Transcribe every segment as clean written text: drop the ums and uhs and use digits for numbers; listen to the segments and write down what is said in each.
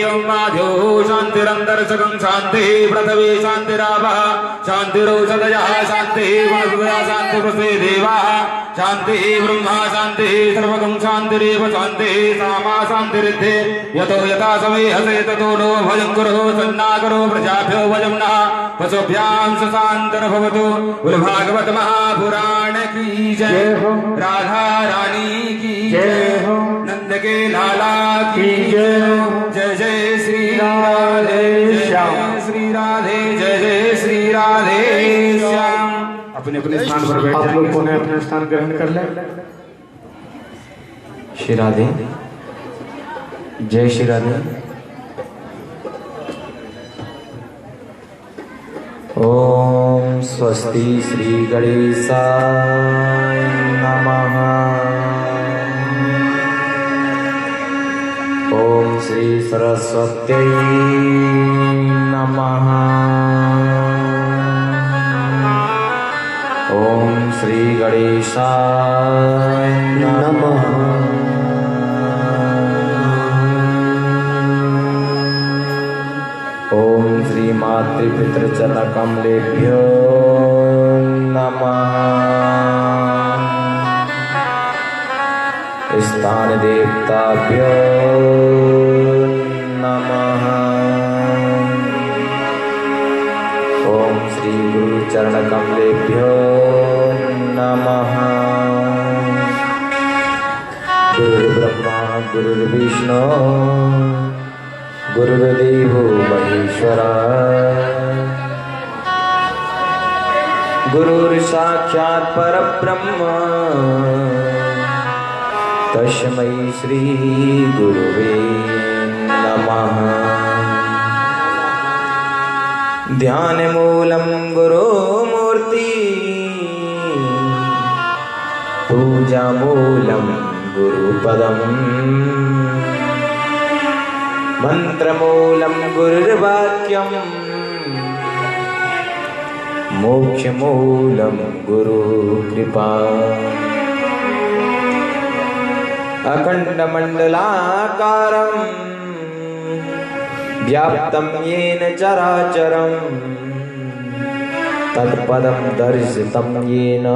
ओम माध्यो शांतिरंतरसकं शांति पृथ्वी शांतिरापः शांतिरौषधयः शांति गुणसुधया शांति पृथ्वी देवाः शांति ब्रह्मा शांति सर्वगं शांतिरेव शांति सामा शांतिरिद्धे यतो यथा समय हसे ततो नो भजं करो सन्नाकरो प्रजाभ्यो भजं नः पशुभ्यां सुशांतिर्भवतु बोल भागवत महापुराण की जय राधा रानी की जय नंद के लाला की जय जय श्री राधे श्याम श्री राधे जय जय श्री राधे श्याम। अपने अपने स्थान पर बैठ आप लोग को अपना स्थान ग्रहण कर ले। श्री राधे जय श्री राधे। ओम स्वस्ति श्री गणेशाय नमः। ओम श्री सरस्वत्यै नमः। ओम श्री गणेशाय नमः। ओम श्री मातृपितृचरणकमलेभ्यो नमः। स्थान देवताभ्यो नमः। ओम श्री गुरुचरणकमलेभ्यो नमः। गुरुर्ब्रह्मा गुरुर्विष्णु गुरुर्देवो महेश्वरा गुरुर्साक्षात् परब्रह्म तस्मै श्री गुरुवे नमः। ध्यानमूलं गुरुमूर्ति पूजामूलं गुरुपदम् मंत्रमूलं गुरुर्वाक्यम् मोक्षमूलं गुरुकृपा। अखण्डमण्डलाकारं व्याप्तं येन चराचरं तत्पदं दर्शितं येन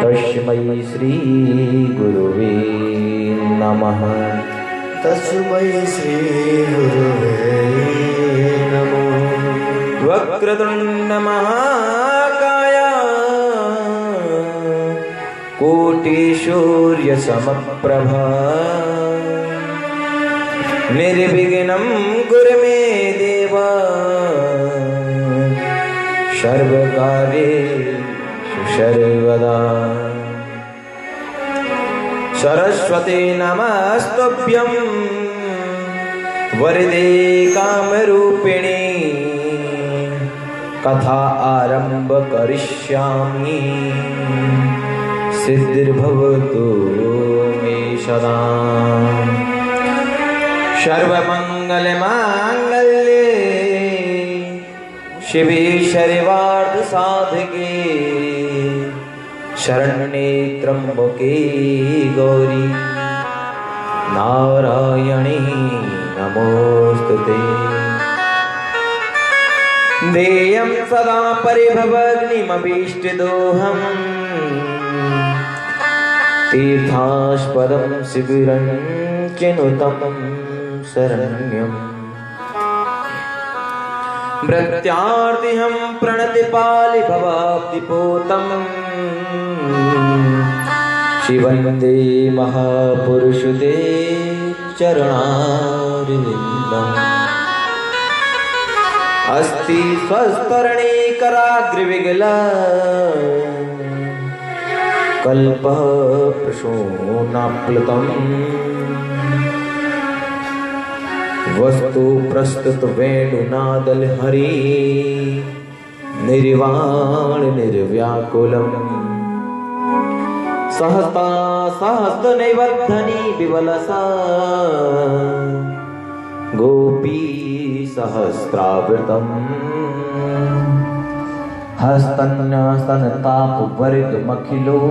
तस्मै श्री गुरुवे नमः। तस्मै श्री गुरुवे नमः। वक्रतुंड महाकाय कोटि सूर्य समप्रभा निर्विघ्नं कुरु मे देव सर्वकार्येषु सर्वदा। सरस्वती नमस्तुभ्यं वरदे कामरूपिणी कथा आरंभ करिष्यामि सिद्धिर्भवतु मे सदा। सर्वमंगलमांगल्ये शिवे सर्वार्थसाधके शरण्ये त्र्यंबके गौरी नारायणी नमोस्तुते। देयं सदा परिभवग्निमभीष्टदोहम् तीर्थास्पदं शिबिरं चिनुतं शरण्यम्। भृत्यार्तिहं प्रणतिपालिभवाब्धिपोतम् शिवन्दे महापुरुषुते चरणारविन्दम्। अस्ति स्वस्तरणीकराग्रविगला कल्पः प्रसूनाप्लुतम्। वस्तु प्रस्तुत वेणुनादलहरी निर्वाण निर्व्याकुलम्। सहस्ता सहस्रनैवर्धनी विवलसा गोपी सहस्रावृतम्। हस्तन्यस्तनतापवर्गमखिलो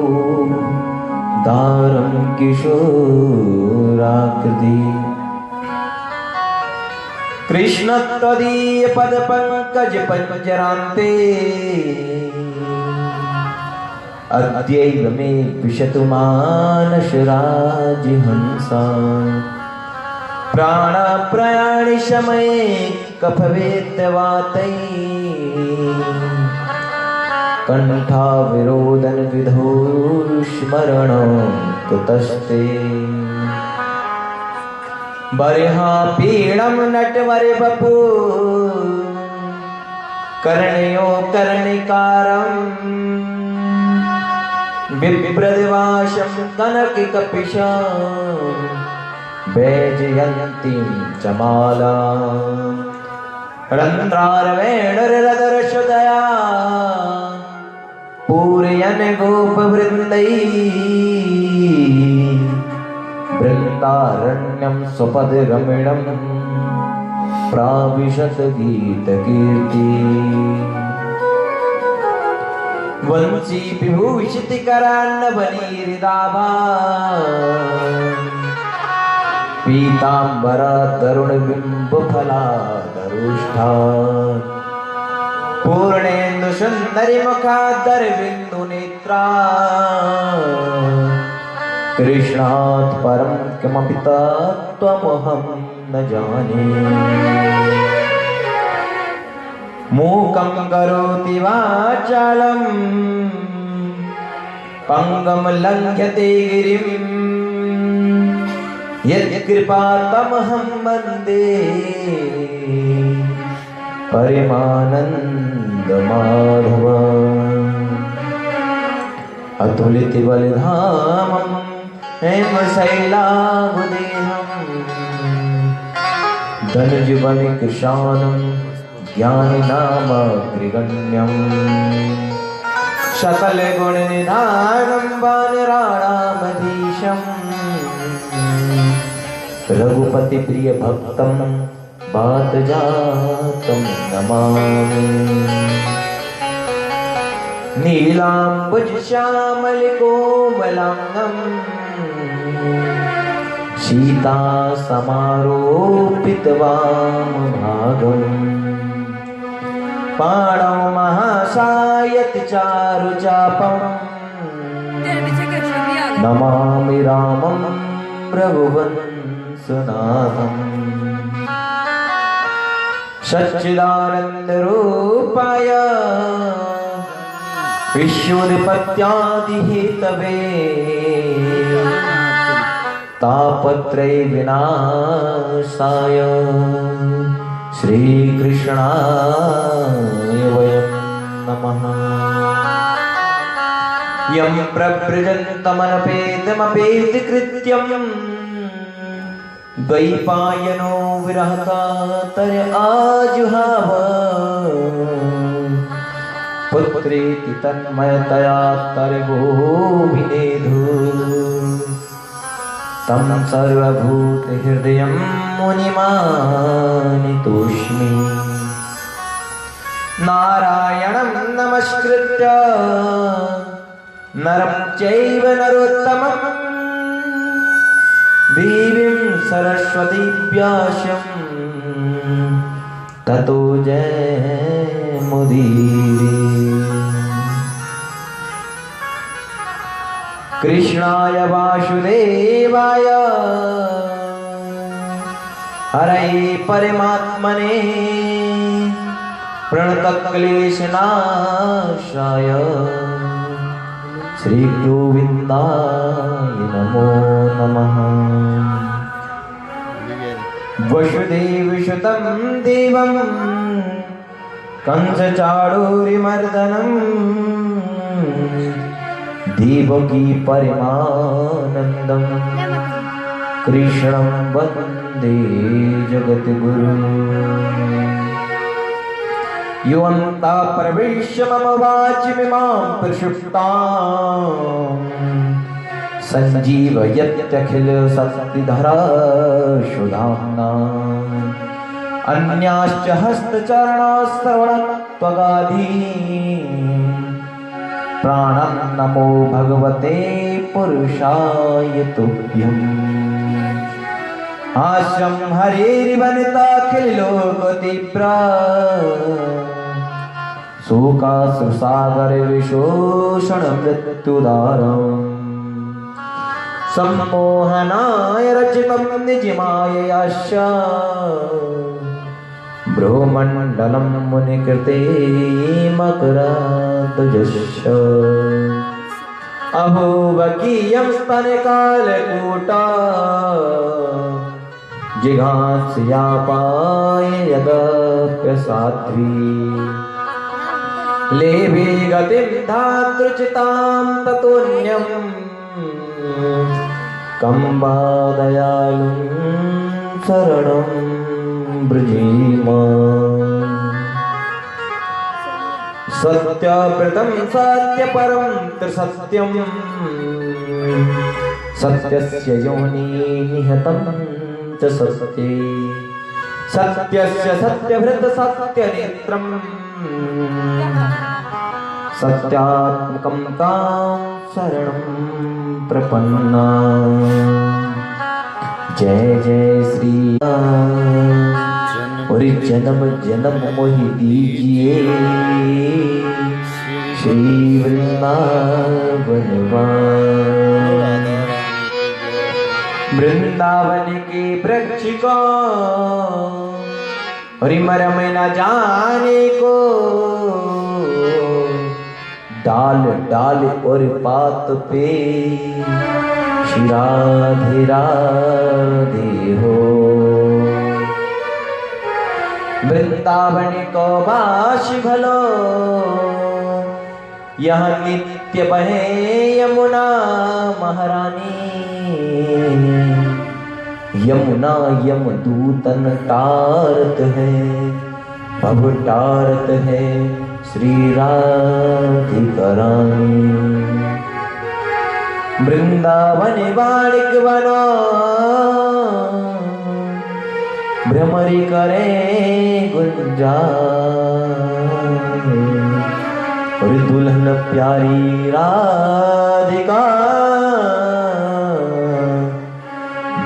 दारं किशोराकृति कृष्ण त्वदीय पद पंकज पंजरान्ते अद्यैव मे विशतु मानस राजहंसा प्राण प्रयाणि समये कफवेद्यवातै कंठाविरोदन विधो स्मरण कुतस्ते बर्हा पीड़म नटवर बपू कर्णयो कर्णिकारम विप्रदिवाशम कनक कपिशम वैजयन्तीं च माला रन्ध्रारवेणुरदर्शदया पूरयन् गोपवृन्दै वृन्दारण्यं स्वपदरमणं प्राविशत गीतकीर्ति वंशी विभूषितकरान्नवनीरिदाभा पीतांबरा तरुण बिंब फलादरुष्ठा पूर्णेन्दु सुंदरी मुखादर बिंदु नेत्रा कृष्णात् परं किमपि तत्त्वमहं न जाने मूकं करोति वाचालं पंगम लंघ्यते गिरिं यत्कृपा तमहं वन्दे परमानंद माधव अतुलित बलधामं हेमशैलाभदेहं धनुजबलिकृशानं ज्ञानिनामग्रगण्यं सकलगुणनिधानं वानराणामधीशम् रघुपति प्रिय भक्तं बातजातं नमामि नीलांबुज श्यामल कोमलांगं सीता समारोपित वामभागम् पाणौ महासायत चारुचापं नमामि रामं रघुवंशनाथम् सच्चिदानन्दरूपाय विश्वोत्पत्त्यादिहेतवे तापत्रय विनाशाय श्रीकृष्णाय वयं नमः। यं प्रव्रजन्तमनपेदमपेदकृत्यं द्वैपायनो विरहकातर आजुहाव पुत्रेति तन्मयतया तरगोभिनेधु तं सर्वभूतहृदयं मुनिमानितोऽस्मि नारायणं नमस्कृत्य नरं चैव नरोत्तमं देवीं सरस्वती व्यासं ततो जयमुदीरये। कृष्णाय वासुदेवाय हरये परमात्मने प्रणतक्लेशनाशाय श्रीगोविन्दाय नमो नमः। वसुदेवसुतं देवं कंसचाणूरमर्दनम् देवकी परमानन्दं कृष्णं वन्दे जगद्गुरुम्। योऽन्तः प्रविश्य मम वाचमिमां प्रक्षुप्ताम् सञ्जीवयत्यखिलशक्तिधरस्वधाम्ना अन्याश्च हस्तचरणश्रवणत्वगादीन् प्राणं नमो भगवते पुरुषाय तुभ्यम्। हास्यम हरिवनिता खिलोकतीव्र शोकाश्रुसागर विशोषण मृत्युदारम् सम्मोहनाय रचितं निजमाययाश्च ब्रह्मण्डलं मुनिकृते मकरातुजस्य अहोवकीयं स्तनकालकूटा जिघांस्यापाय यदप्यसाध्वी लेभे गतिं धातृचितां ततोऽन्यम् कम्बा दयालुं शरणं ब्रजीम सत्यव्रतं सत्यपरं त्रिसत्यं सत्यस्य योनि निहतं च सत्ये सत्यस्य सत्यभृत सत्यनेत्रं सत्यात्मकं तां शरणं प्रपन्ना जय जय श्री और जन्म जन्म मोहि दीजिए श्री वृंदावन वृंदावन के वृक्ष को मरम न जाने को डाल डाल और पात पे श्री राधे राधे हो वृंदावन को वासी भलो यह नित्य बहे यमुना महारानी यमुना यमदूतन तारत है भव तारत है श्री राधिका रानी वृंदावन बालिक बनो भ्रमरी करे गुंजान और दुल्हन प्यारी राधिका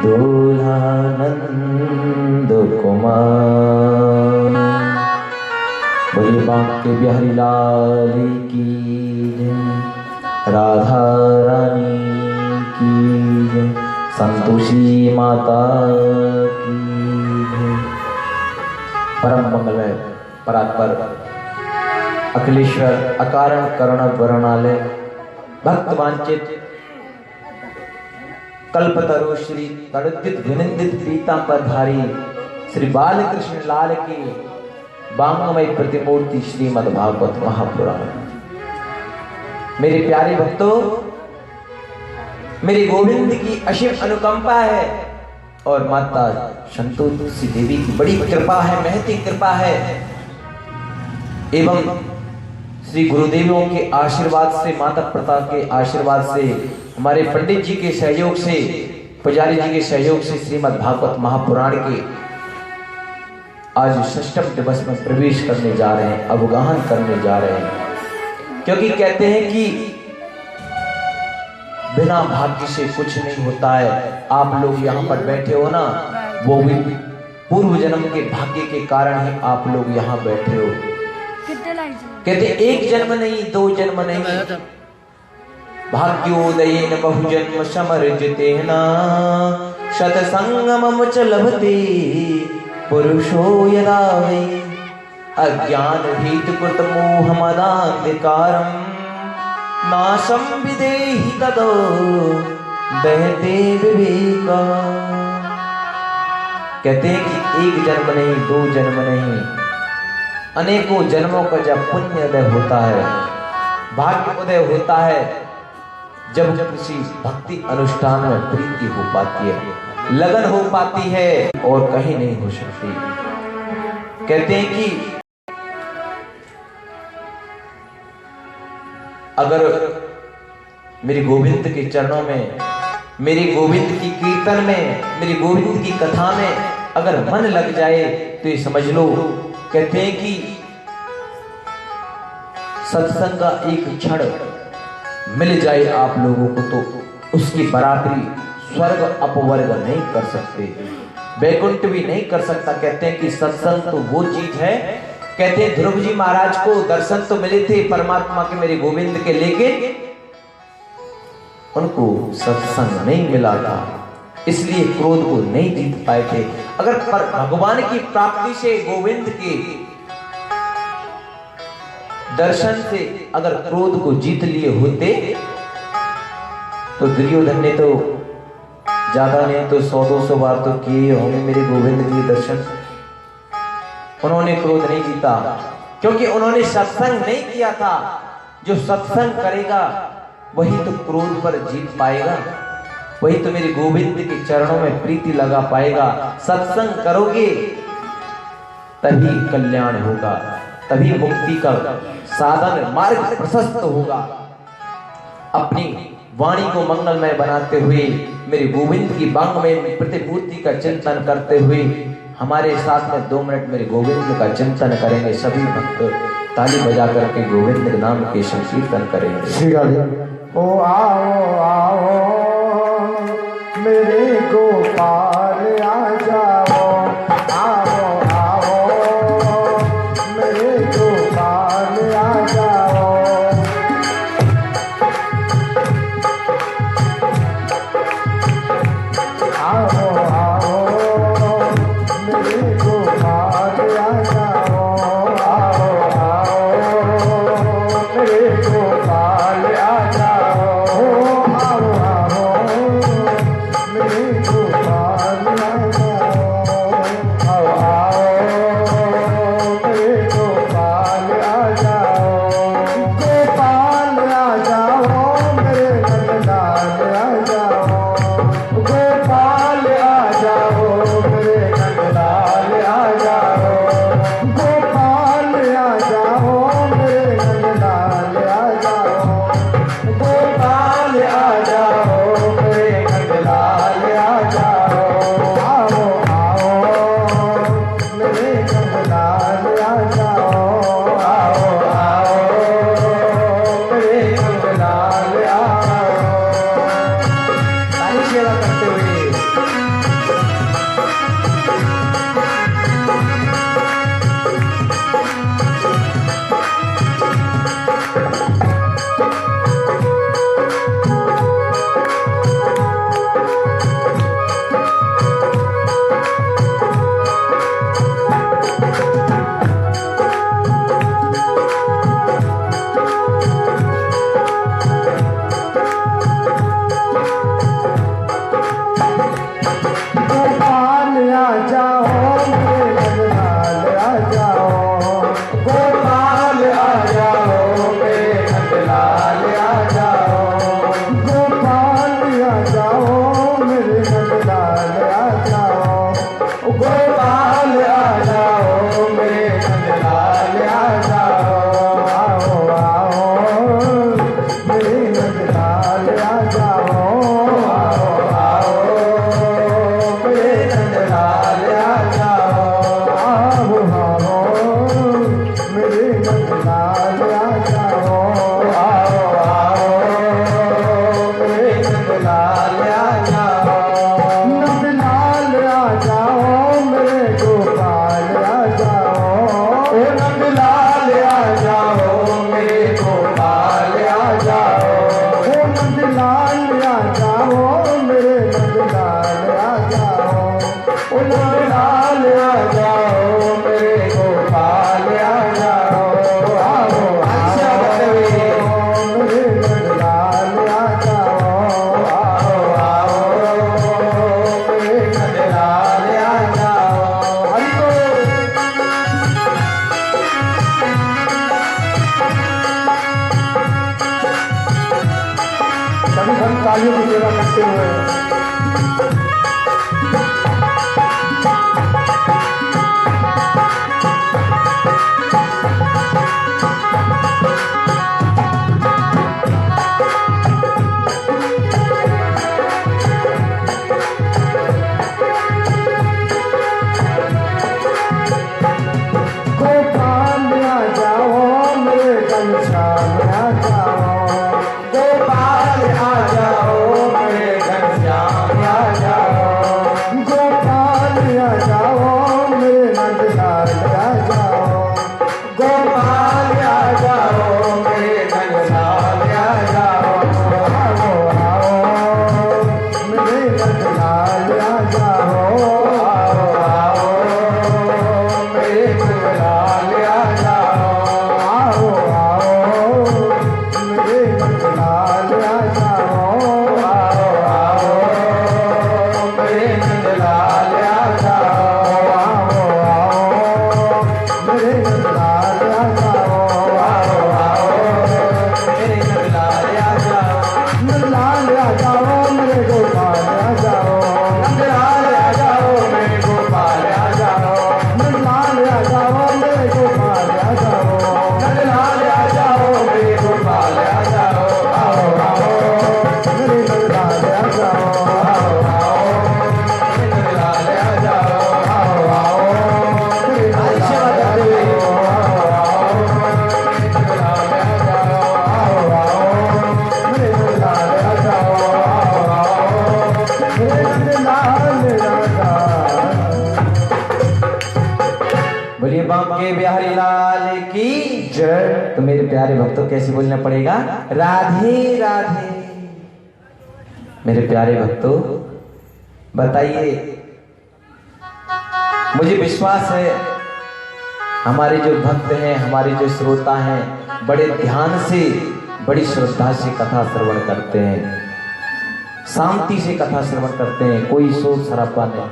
दूल्हा नंद कुमार बोले बांके बिहारी लाल की जय राधा रानी की जय संतोषी माता की जय परम मंगलमय परात्पर अखिलेश्वर अकारण करुण वर्णालय भक्त वांछित कल्पतरु श्री तड़ुदित विनिंदित पीतांबरधारी श्री बालकृष्ण लाल की वांगमय प्रतिमूर्ति श्रीमद् भागवत महापुराण। मेरे प्यारे भक्तों, मेरे गोविंद की असीम अनुकंपा है और माता संतोषी देवी की बड़ी कृपा है, महती कृपा है एवं श्री गुरुदेवों के आशीर्वाद से, माता पिता के आशीर्वाद से, हमारे पंडित जी के सहयोग से, पुजारी जी के सहयोग से श्रीमद् भागवत महापुराण के आज षष्ठम दिवस में प्रवेश करने जा रहे हैं, अवगाहन करने जा रहे हैं। क्योंकि कहते हैं कि बिना भाग्य से कुछ नहीं होता है। आप लोग यहाँ पर बैठे हो ना, वो भी पूर्व जन्म के भाग्य के कारण ही आप लोग यहाँ बैठे हो। कहते एक जन्म नहीं, दो जन्म नहीं, भाग्योदयेन बहुजन्म समर्जितेन शतसंगमम च लभते पुरुषो यदा वै अज्ञान हेतुकृत मोहमदान्धकारं नाशं विदेहि ततो दहते विवेका। कहते हैं कि एक जन्म नहीं, दो जन्म नहीं, अनेकों जन्मों का जब पुण्य उदय होता है, भाग्य उदय होता है, जब किसी भक्ति अनुष्ठान में प्रीति हो पाती है, लगन हो पाती है और कहीं नहीं हो सकती। कहते हैं कि अगर मेरे गोविंद के चरणों में, मेरे गोविंद की कीर्तन में, मेरे गोविंद की कथा में अगर मन लग जाए तो ये समझ लो, कहते हैं कि सत्संग का एक क्षण मिल जाए आप लोगों को तो उसकी बराबरी स्वर्ग अपवर्ग नहीं कर सकते। वैकुंठ भी नहीं कर सकता। कहते हैं कि सत्संग तो वो चीज है, कहते हैं ध्रुव जी महाराज को दर्शन तो मिले थे परमात्मा के मेरे गोविंद के, लेकिन उनको सत्संग नहीं मिला था, इसलिए क्रोध को नहीं जीत पाए थे। अगर पर भगवान की प्राप्ति से, गोविंद के दर्शन से अगर क्रोध को जीत लिए होते तो दुर्योधन ने तो ज्यादा नहीं तो 100-200 बार तो किए होंगे मेरे गोविंद के दर्शन। उन्होंने क्रोध नहीं जीता क्योंकि उन्होंने सत्संग नहीं किया था। जो सत्संग करेगा वही तो क्रोध पर जीत पाएगा, वही तो मेरे गोविंद के चरणों में प्रीति लगा पाएगा। सत्संग करोगे तभी कल्याण होगा, तभी मुक्ति का साधन मार्ग प्रशस्त होगा। अपनी वाणी को मंगलमय बनाते हुए मेरे गोविंद की वांग्मय प्रतिमूर्ति का चिंतन करते हुए हमारे साथ में 2 मिनट मेरे गोविंद का चिंतन करेंगे। सभी भक्त ताली बजा करके गोविंद के नाम के संकीर्तन करेंगे। ओ आओ आओ मेरे गोपाल आ जाओ, आओ आओ मेरे गोपाल आ जाओ। आओ आओ मेरे गोपाल आ जाओ, आओ आओ मेरे गोपाल आ जाओ, आओ आओ मेरे गोपाल आ जाओ, आओ आओ मेरे गोपाल आ जाओ। गोपाल आ जाओ मेरे नंदलाल आ जाओ, गोपाल आ जाओ मेरे नंदलाल आ जाओ, गोपाल आ जाओ मेरे नंदलाल आ जाओ, गोपाल आ जाओ मेरे नंदलाल आ जाओ। आओ आओ मेरे नंदलाल आ जाओ, आओ आओ मेरे नंदलाल आ जाओ। ताली सेवा करते हुए गोपाल आ जाओ मेरे नंदलाल आ जाओ, गोपाल आ जाओ मेरे नंदलाल आ जाओ, गोपाल आ जाओ मेरे नंदलाल आ जाओ, गोपाल आ जाओ मेरे नंदलाल आ जाओ। आओ आओ मेरे नंदलाल आ जाओ, आओ आओ मेरे नंदलाल आ जाओ, आओ आओ मेरे नंदलाल आ जाओ, आओ आओ मेरे नंदलाल आ जाओ। नंदलाल आ जाओ मेरे गोपाल आ जाओ, ओ नंदलाल आ जाओ मेरे गोपाल आ जाओ, ओ नंदलाल आ जाओ मेरे नंदलाल आ जाओ, ओ नंदलाल आ जाओ मेरे गोपाल आ जाओ। आओ आओ मेरे नंदलाल आ जाओ, आओ आओ मेरे नंदलाल आ जाओ। हरिओ सभी हम तालियों की सेवा करते हुए गोपाल आ जाओ मेरे घनश्याम आ जाओ, गोपाल आ जाओ मेरे घनश्याम मेरे नंदलाल आ जाओ, आओ आओ मेरे नंदलाल आ जाओ, नंदलाल आ जाओ, मेरे गोपाल आ जाओ, नंदलाल आ जाओ, मेरे गोपाल आ जाओ, नंदलाल आ जाओ, मेरे गोपाल आ जाओ, नंदलाल आ जाओ, मेरे गोपाल आ जाओ, आओ आओ मेरे नंदलाल आ जाओ, आओ आओ मेरे नंदलाल आ जाओ, आओ आओ मेरे आज सेवा करते हुए मेरे नंदलाल आ जाओ, मेरे नंदलाल आ जाओ। बोलिए बांके बिहारी लाल की जय। तो मेरे प्यारे भक्तों कैसे बोलना पड़ेगा? राधे राधे। मेरे प्यारे भक्तों बताइए, मुझे विश्वास है हमारे जो भक्त हैं, हमारे जो श्रोता हैं, बड़े ध्यान से बड़ी श्रद्धा से कथा श्रवण करते हैं, शांति से कथा श्रवण करते हैं, कोई शोर शराबा नहीं।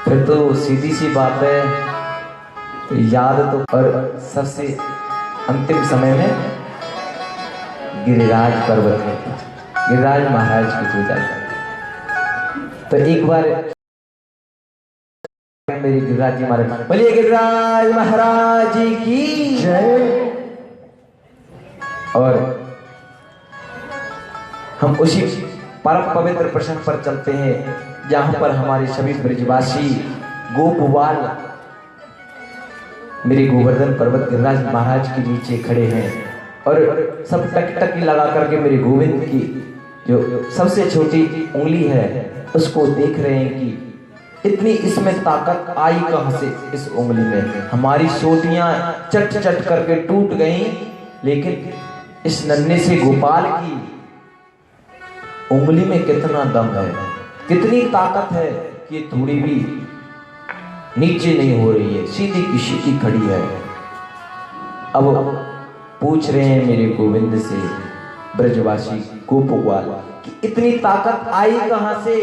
फिर तो सीधी सी बात है, तो याद तो और सबसे अंतिम समय में गिरिराज पर्वत में गिरिराज महाराज की पूजा। तो एक बार मेरी गिरिराज जी महाराज, बोलिए गिरिराज महाराज जी की जय। और हम उसी परम पवित्र प्रसंग पर चलते हैं जहां पर हमारे सभी ब्रजवासी गोपवाल मेरे गोवर्धन पर्वत गिरिराज महाराज के नीचे खड़े हैं और सब टकटकी लगा करके मेरे गोविंद की जो सबसे छोटी उंगली है उसको देख रहे हैं कि इतनी इसमें ताकत आई कहां से इस उंगली में। हमारी सोटियां चट चट करके टूट गईं, लेकिन इस नन्हे से गोपाल की उंगली में कितना दम है, कितनी ताकत है कि ये थोड़ी भी नीचे नहीं हो रही है, सीधी की सीधी खड़ी है। अब पूछ रहे हैं मेरे गोविंद से ब्रजवासी गोपवाल कि इतनी ताकत आई कहां से,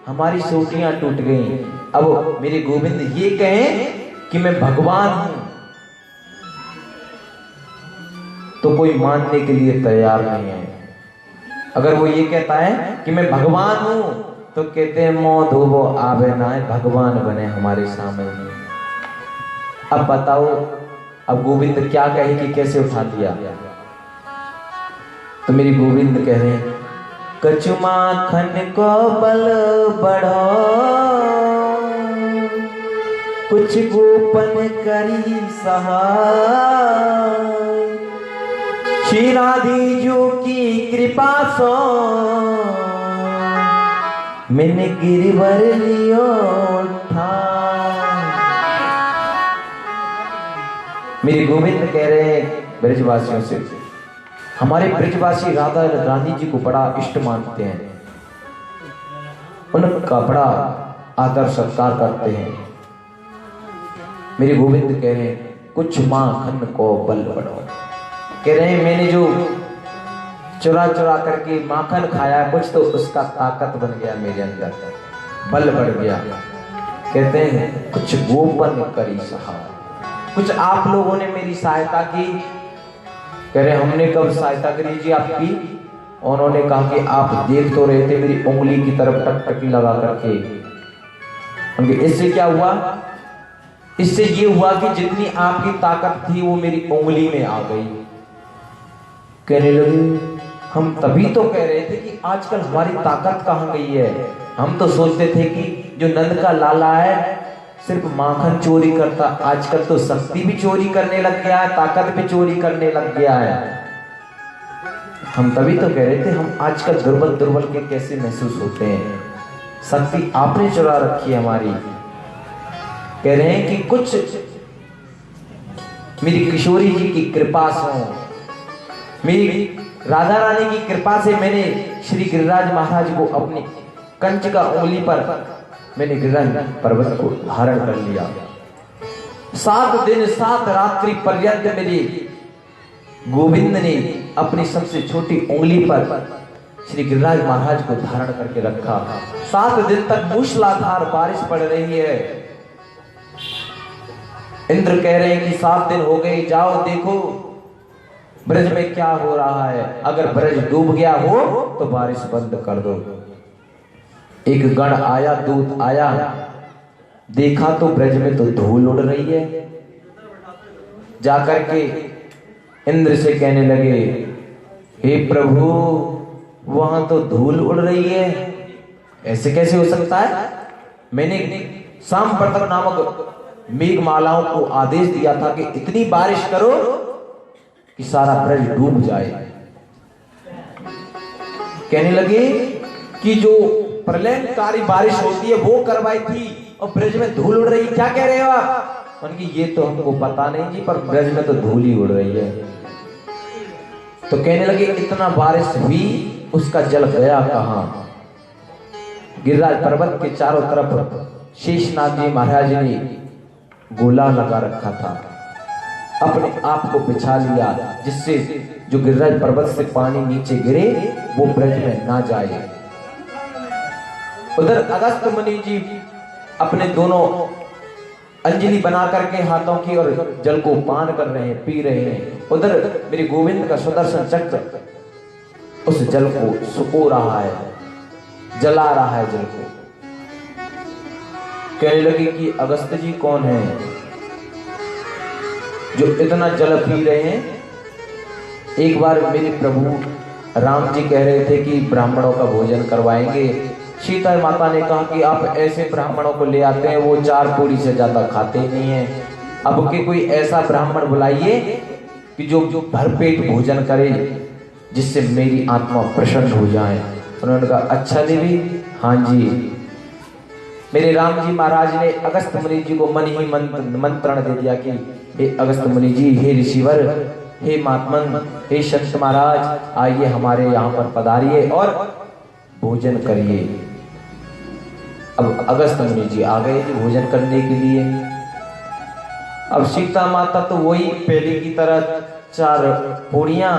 हमारी सोटियां टूट गईं। अब मेरे गोविंद ये कहें कि मैं भगवान हूं तो कोई मानने के लिए तैयार नहीं है। अगर वो ये कहता है कि मैं भगवान हूं तो कहते हैं मो धोबो आवे ना भगवान बने हमारे सामने। अब बताओ, अब गोविंद क्या कहे कि कैसे उठा दिया? तो मेरी गोविंद कह रहे हैं, कछु माखन को बल बढ़ो, कुछ गोपन करी सहाय, श्री राधीजू की कृपा सो मैंने गिरवर लियो मेरे गोविंद कह रहे हैं ब्रजवासियों से, हमारे ब्रजवासी राधा रानी जी को बड़ा इष्ट मानते हैं, उनका बड़ा आदर सत्कार करते हैं। मेरे गोविंद कह रहे हैं कुछ माखन को बल बढ़ो, कह रहे हैं मैंने जो चुरा चुरा करके माखन खाया कुछ तो उसका ताकत बन गया मेरे अंदर, बल बढ़ गया। कहते हैं कुछ गोपन करी सहाय, कुछ आप लोगों ने मेरी सहायता की। कह रहे हमने कब सहायता करी जी आपकी? उन्होंने कहा कि आप देख तो रहे थे मेरी उंगली की तरफ टकटकी लगा करके। उनके इससे क्या हुआ? इससे ये हुआ कि जितनी आपकी ताकत थी वो मेरी उंगली में आ गई। कहने लगे हम तभी तो कह रहे थे कि आजकल हमारी ताकत कहाँ गई है। हम तो सोचते थे कि जो नंद का लाला है सिर्फ माखन चोरी करता, आजकल तो शक्ति भी चोरी करने लग गया है, ताकत भी चोरी करने लग गया है। हम तभी तो कह रहे थे हम आजकल दुर्बल दुर्बल के कैसे महसूस होते हैं, शक्ति आपने चुरा रखी है हमारी। कह रहे हैं कि कुछ मेरी किशोरी जी की कृपा से, मेरी राधा रानी की कृपा से मैंने श्री गिरिराज महाराज को अपनी कंच का उंगली पर मैंने गिरिराज पर्वत को धारण कर लिया। 7 दिन 7 रात्रि पर्यंत मेरे गोविंद ने अपनी सबसे छोटी उंगली पर श्री गिरिराज महाराज को धारण करके रखा। 7 दिन तक मूसलाधार बारिश पड़ रही है। इंद्र कह रहे हैं कि 7 दिन हो गए, जाओ देखो ब्रज में क्या हो रहा है, अगर ब्रज डूब गया हो तो बारिश बंद कर दो। एक गण आया, दूत आया, देखा तो ब्रज में तो धूल उड़ रही है। जाकर के इंद्र से कहने लगे, हे प्रभु वहां तो धूल उड़ रही है, ऐसे कैसे हो सकता है? मैंने सांप्रतक नामक मेघमालाओं को आदेश दिया था कि इतनी बारिश करो कि सारा ब्रज डूब जाए। कहने लगे कि जो प्रलयकारी बारिश होती है वो करवाई थी और ब्रज में धूल उड़ रही, क्या कह रहे हो आप? उनकी ये तो हमको पता नहीं जी, पर ब्रज में तो धूल ही उड़ रही है। तो कहने लगे इतना बारिश हुई, उसका जल गया कहां? गिरिराज पर्वत के चारों तरफ शेषनाग जी महाराज ने गोला लगा रखा था, अपने आप को बिछा लिया जिससे जो गिरिराज पर्वत से पानी नीचे गिरे वो ब्रज में ना जाए। उधर अगस्त मुनि जी अपने दोनों अंजलि बना करके हाथों की और जल को पान कर रहे हैं, पी रहे हैं। उधर मेरे गोविंद का सुदर्शन चक्र उस जल को सुखो रहा है, जला रहा है जल को। कहने लगे कि अगस्त जी कौन है जो इतना जल पी रहे हैं? एक बार मेरे प्रभु राम जी कह रहे थे कि ब्राह्मणों का भोजन करवाएंगे। सीता माता ने कहा कि आप ऐसे ब्राह्मणों को ले आते हैं, वो 4 पूरी से ज्यादा खाते ही नहीं है। अब के कोई ऐसा ब्राह्मण बुलाइए कि जो भरपेट भोजन करे जिससे मेरी आत्मा प्रसन्न हो जाए। उन्होंने कहा अच्छा देवी, हाँ जी। मेरे राम जी महाराज ने अगस्त मुनि जी को मन ही मंत्रण दे दिया कि हे अगस्त मुनि जी, हे ऋषिवर, हे महात्मन, हे संत महाराज, आइए हमारे यहाँ पर पधारिए और भोजन करिए। अब अगस्त मुनि जी आ गए थे भोजन करने के लिए। अब सीता माता तो वही पहले की तरह 4 पूड़ियाँ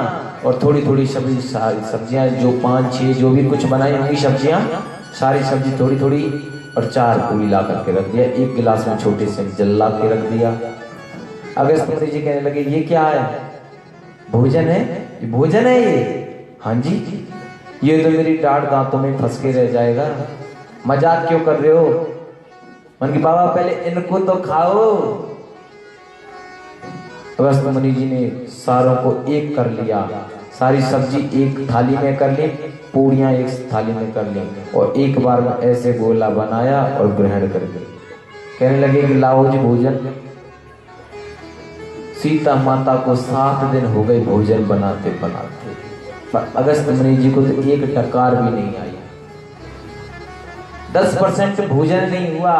और थोड़ी थोड़ी सब्जियाँ, जो 5-6 जो भी कुछ बनाई होंगी सब्जियाँ, सारी सब्जी थोड़ी थोड़ी और 4 पूरी ला करके रख दिया। एक गिलास में छोटे से जल ला के रख दिया। अगस्त मुनि जी कहने लगे ये क्या है? भोजन है? ये भोजन है ये? हाँ जी। ये तो मेरी डांट दांतों में फंस के रह जाएगा, मजाक क्यों कर रहे हो? मन की बाबा पहले इनको तो खाओ। अगस्त मुनि जी ने सारों को एक कर लिया, सारी सब्जी एक थाली में कर ली, पूड़ियां एक थाली में कर ली और एक बार में ऐसे गोला बनाया और ग्रहण कर लिया। कहने लगे कि लाओ जी भोजन। सीता माता को 7 दिन हो गए भोजन बनाते बनाते, पर अगस्त मुनि जी को तो एक टकार भी नहीं आई। 10% भोजन नहीं हुआ।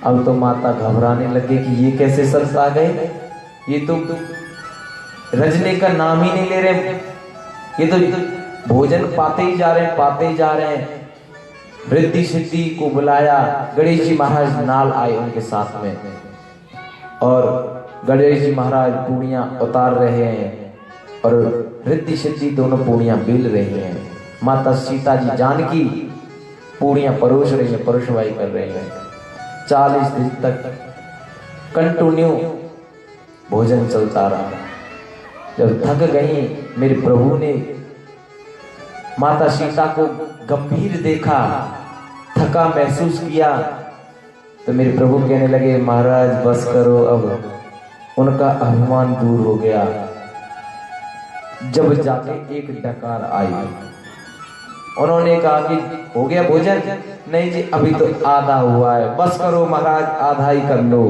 अब तो माता घबराने लगे कि ये कैसे संत आ गए, ये तो रजने का नाम ही नहीं ले रहे, ये तो भोजन पाते ही जा रहे हैं, पाते ही जा रहे हैं। रिद्धि सिद्धि को बुलाया, गणेश जी महाराज नाल आए उनके साथ में और गणेश जी महाराज पूड़ियां उतार रहे हैं और रिद्धि सिद्धि दोनों पूड़ियां बेल रहे हैं। माता सीता जी जानकी पूड़ियां परोस रही है, परोसवाई कर रही है। 40 दिन तक कंटिन्यू भोजन चलता रहा। जब थक गई मेरे प्रभु ने माता सीता को गंभीर देखा, थका महसूस किया, तो मेरे प्रभु कहने लगे महाराज बस करो। अब उनका अभिमान दूर हो गया। जब जाके एक डकार आई, उन्होंने कहा कि हो गया भोजन? नहीं जी अभी तो आधा हुआ है। बस करो महाराज, आधा ही कर लो।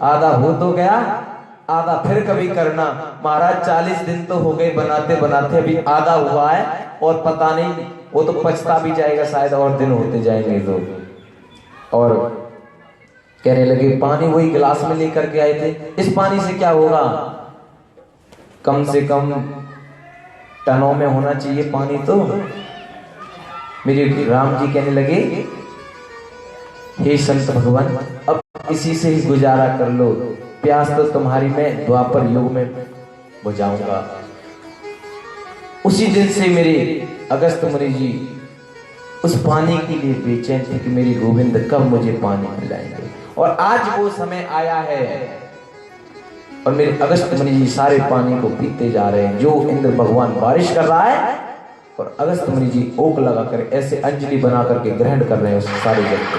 आधा हो तो गया, आधा फिर कभी करना। महाराज 40 दिन तो हो गए बनाते बनाते, अभी आधा हुआ है और पता नहीं वो तो पछता भी जाएगा शायद, और दिन होते जाएंगे तो। और कहने लगे पानी वही गिलास में लेकर के आए थे, इस पानी से क्या होगा? कम से कम टनों में होना चाहिए पानी। तो मेरे राम जी कहने लगे हे संत भगवान, अब इसी से ही गुजारा कर लो, प्यास तो तुम्हारी मैं द्वापर युग में बुझाऊंगा। उसी दिन से मेरे अगस्त मुनि जी उस पानी के लिए बेचैन थे कि मेरे गोविंद कब मुझे पानी पिलाएंगे। और आज वो समय आया है और मेरे अगस्त मुनि जी सारे पानी को पीते जा रहे हैं। जो इंद्र भगवान बारिश कर रहा है और अगस्त मुनि जी ओक लगाकर ऐसे अंजलि बना करके ग्रहण कर रहे हैं उस सारे जल को।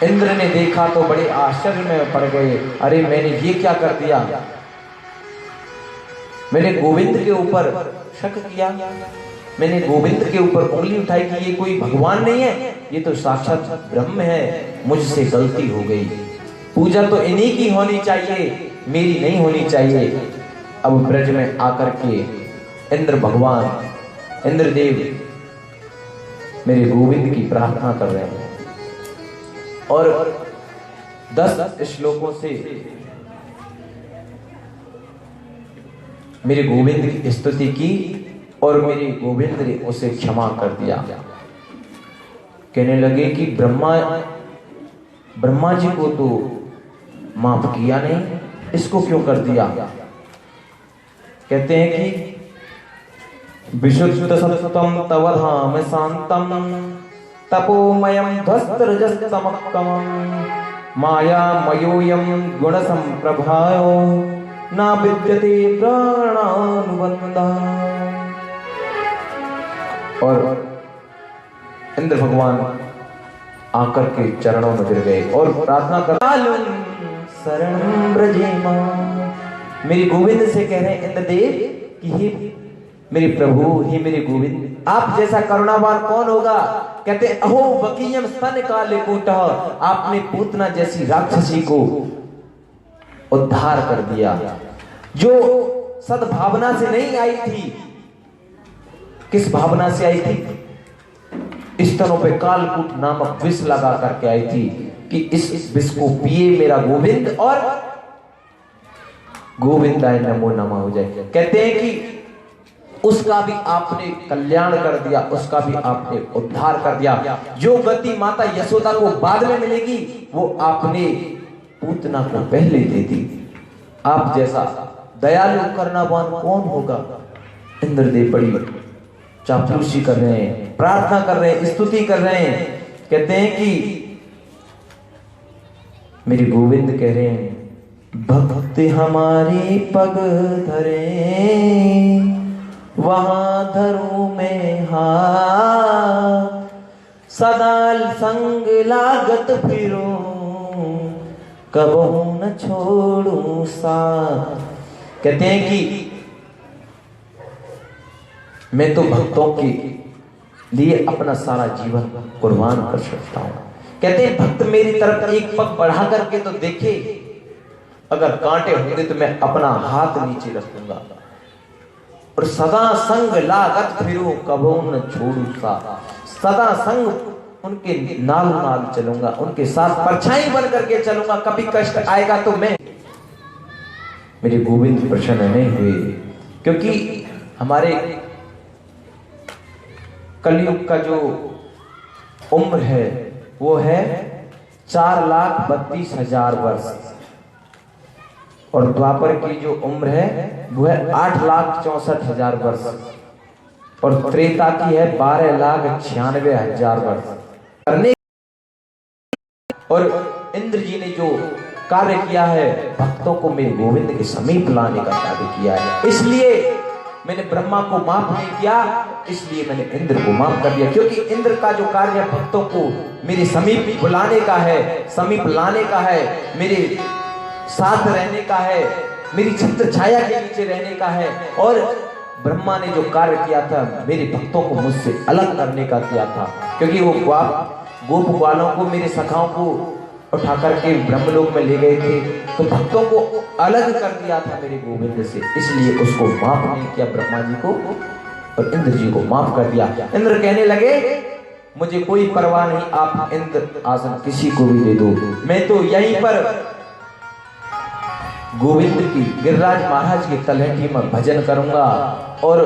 इंद्र ने देखा तो बड़े आश्चर्य में पड़ गए, अरे मैंने ये क्या कर दिया। मैंने गोविंद के ऊपर शक किया, मैंने गोविंद के ऊपर उंगली उठाई कि ये कोई भगवान नहीं है, ये तो साक्षात ब्रह्म है, मुझसे गलती हो गई। पूजा तो इन्हीं की होनी चाहिए, मेरी नहीं होनी चाहिए। अब ब्रज में आकर के इंद्र भगवान इंद्रदेव मेरे गोविंद की प्रार्थना कर रहे हैं और 10 श्लोकों से मेरे गोविंद की स्तुति की और मेरे गोविंद ने उसे क्षमा कर दिया। कहने लगे कि ब्रह्मा जी को तो माफ किया नहीं, इसको क्यों कर दिया। कहते हैं कि विशुद्ध सत्वम तव धाम शांतम तपोमयम ध्वस्तरजस्तमक्कम माया मयोयम गुण संप्रभायो ना विद्यते प्राणानुबंधा। और इंद्र भगवान आकर के चरणों में गिर गए और प्रार्थना कर शरणं ब्रजेमा। मेरे गोविंद से कह रहे हैं इंद्रदेव कि हे मेरे प्रभु, हे मेरे गोविंद, आप जैसा करुणावान कौन होगा। कहते अहो बकीयम स्तन काले कूटा, आपने पूतना जैसी राक्षसी को उद्धार कर दिया जो सद्भावना से नहीं आई थी। किस भावना से आई थी। स्तनों पे कालकूट नामक विष लगा करके आई थी कि इस विष को पिए मेरा गोविंद और गोविंदाय नमो नमः हो जाए। कहते हैं कि उसका भी आपने कल्याण कर दिया, उसका भी आपने उद्धार कर दिया। जो गति माता यशोदा को बाद में मिलेगी वो आपने पूतना को पहले दे दी। आप जैसा दयालु करनावान कौन होगा। इंद्रदेव बड़ी चापलूसी कर रहे हैं, प्रार्थना कर रहे हैं, स्तुति कर रहे हैं। कहते हैं कि मेरे गोविंद कह रहे हैं भक्त हमारे पग धरे वहां धरू में हाथ सदा संग लागत फिरो कबहू न छोड़ू साथ। कहते हैं कि मैं तो भक्तों के लिए अपना सारा जीवन कुर्बान कर सकता हूं। कहते हैं भक्त मेरी तरफ एक पग बढ़ा करके तो देखे, अगर कांटे होंगे तो मैं अपना हाथ नीचे रख दूंगा और सदा संग लागत फिरूं कबहू न छोड़ू साथ। सदा संग उनके नाल नाल चलूंगा, उनके साथ परछाई बन करके चलूंगा। कभी कष्ट आएगा तो मैं। मेरे गोविंद प्रसन्न नहीं हुए क्योंकि हमारे कलयुग का जो उम्र है वो है 4,32,000 वर्ष और द्वापर की जो उम्र है वो है 8,64,000 वर्ष और त्रेता की है 12,96,000 वर्ष करने। और इंद्र जी ने जो कार्य किया है भक्तों को मेरे गोविंद के समीप लाने का कार्य किया है। इसलिए मैंने ब्रह्मा को माफ नहीं किया, इसलिए मैंने इंद्र को माफ कर दिया। क्योंकि इंद्र का जो कार्य भक्तों को मेरे समीप बुलाने का है, समीप लाने का है, मेरे साथ रहने का है, मेरी छत्र छाया के नीचे रहने का है। और ब्रह्मा ने जो कार्य किया था मेरे भक्तों को मुझसे अलग करने का किया था। क्योंकि वो गोप ग्वालों को, मेरे सखाओं को उठा करके ब्रह्मलोक में ले गए थे तो भक्तों को अलग कर दिया था मेरे गोविंद से, इसलिए उसको माफ नहीं किया ब्रह्मा जी को और इंद्र जी को माफ कर दिया। इंद्र कहने लगे मुझे कोई परवाह नहीं, आप इंद्र आसन किसी को भी दे दो, मैं तो यहीं पर गोविंद की गिरिराज महाराज की तलहटी में भजन करूंगा और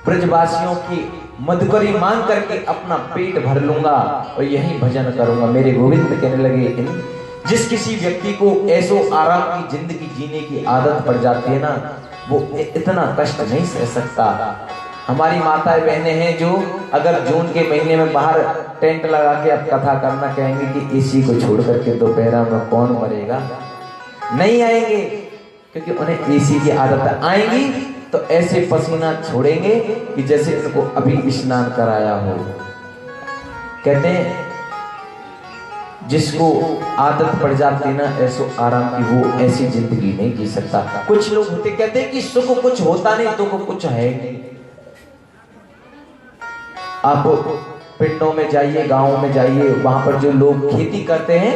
ब्रजवासियों की मधुकरी मांग करके अपना पेट भर लूंगा और यही भजन करूंगा। मेरे गोविंद कहने लगे जिस किसी व्यक्ति को ऐसो आराम की जिंदगी जीने की आदत पड़ जाती है ना, वो इतना कष्ट नहीं सह सकता। हमारी माताएं बहनें हैं जो अगर जून के महीने में बाहर टेंट लगा के अब कथा करना कहेंगे कि एसी को छोड़ करके दोपहर में कौन मरेगा, नहीं आएंगे, क्योंकि उन्हें एसी की आदत आएंगी तो ऐसे पसीना छोड़ेंगे कि जैसे इनको अभी स्नान कराया हो। कहते हैं जिसको आदत पड़ जाती है ना ऐसो आराम की, वो ऐसी जिंदगी नहीं जी सकता। कुछ लोग होते कहते हैं कि सुख कुछ होता नहीं, दुख कुछ है नहीं। आप पिंडों में जाइए, गांवों में जाइए, वहां पर जो लोग खेती करते हैं,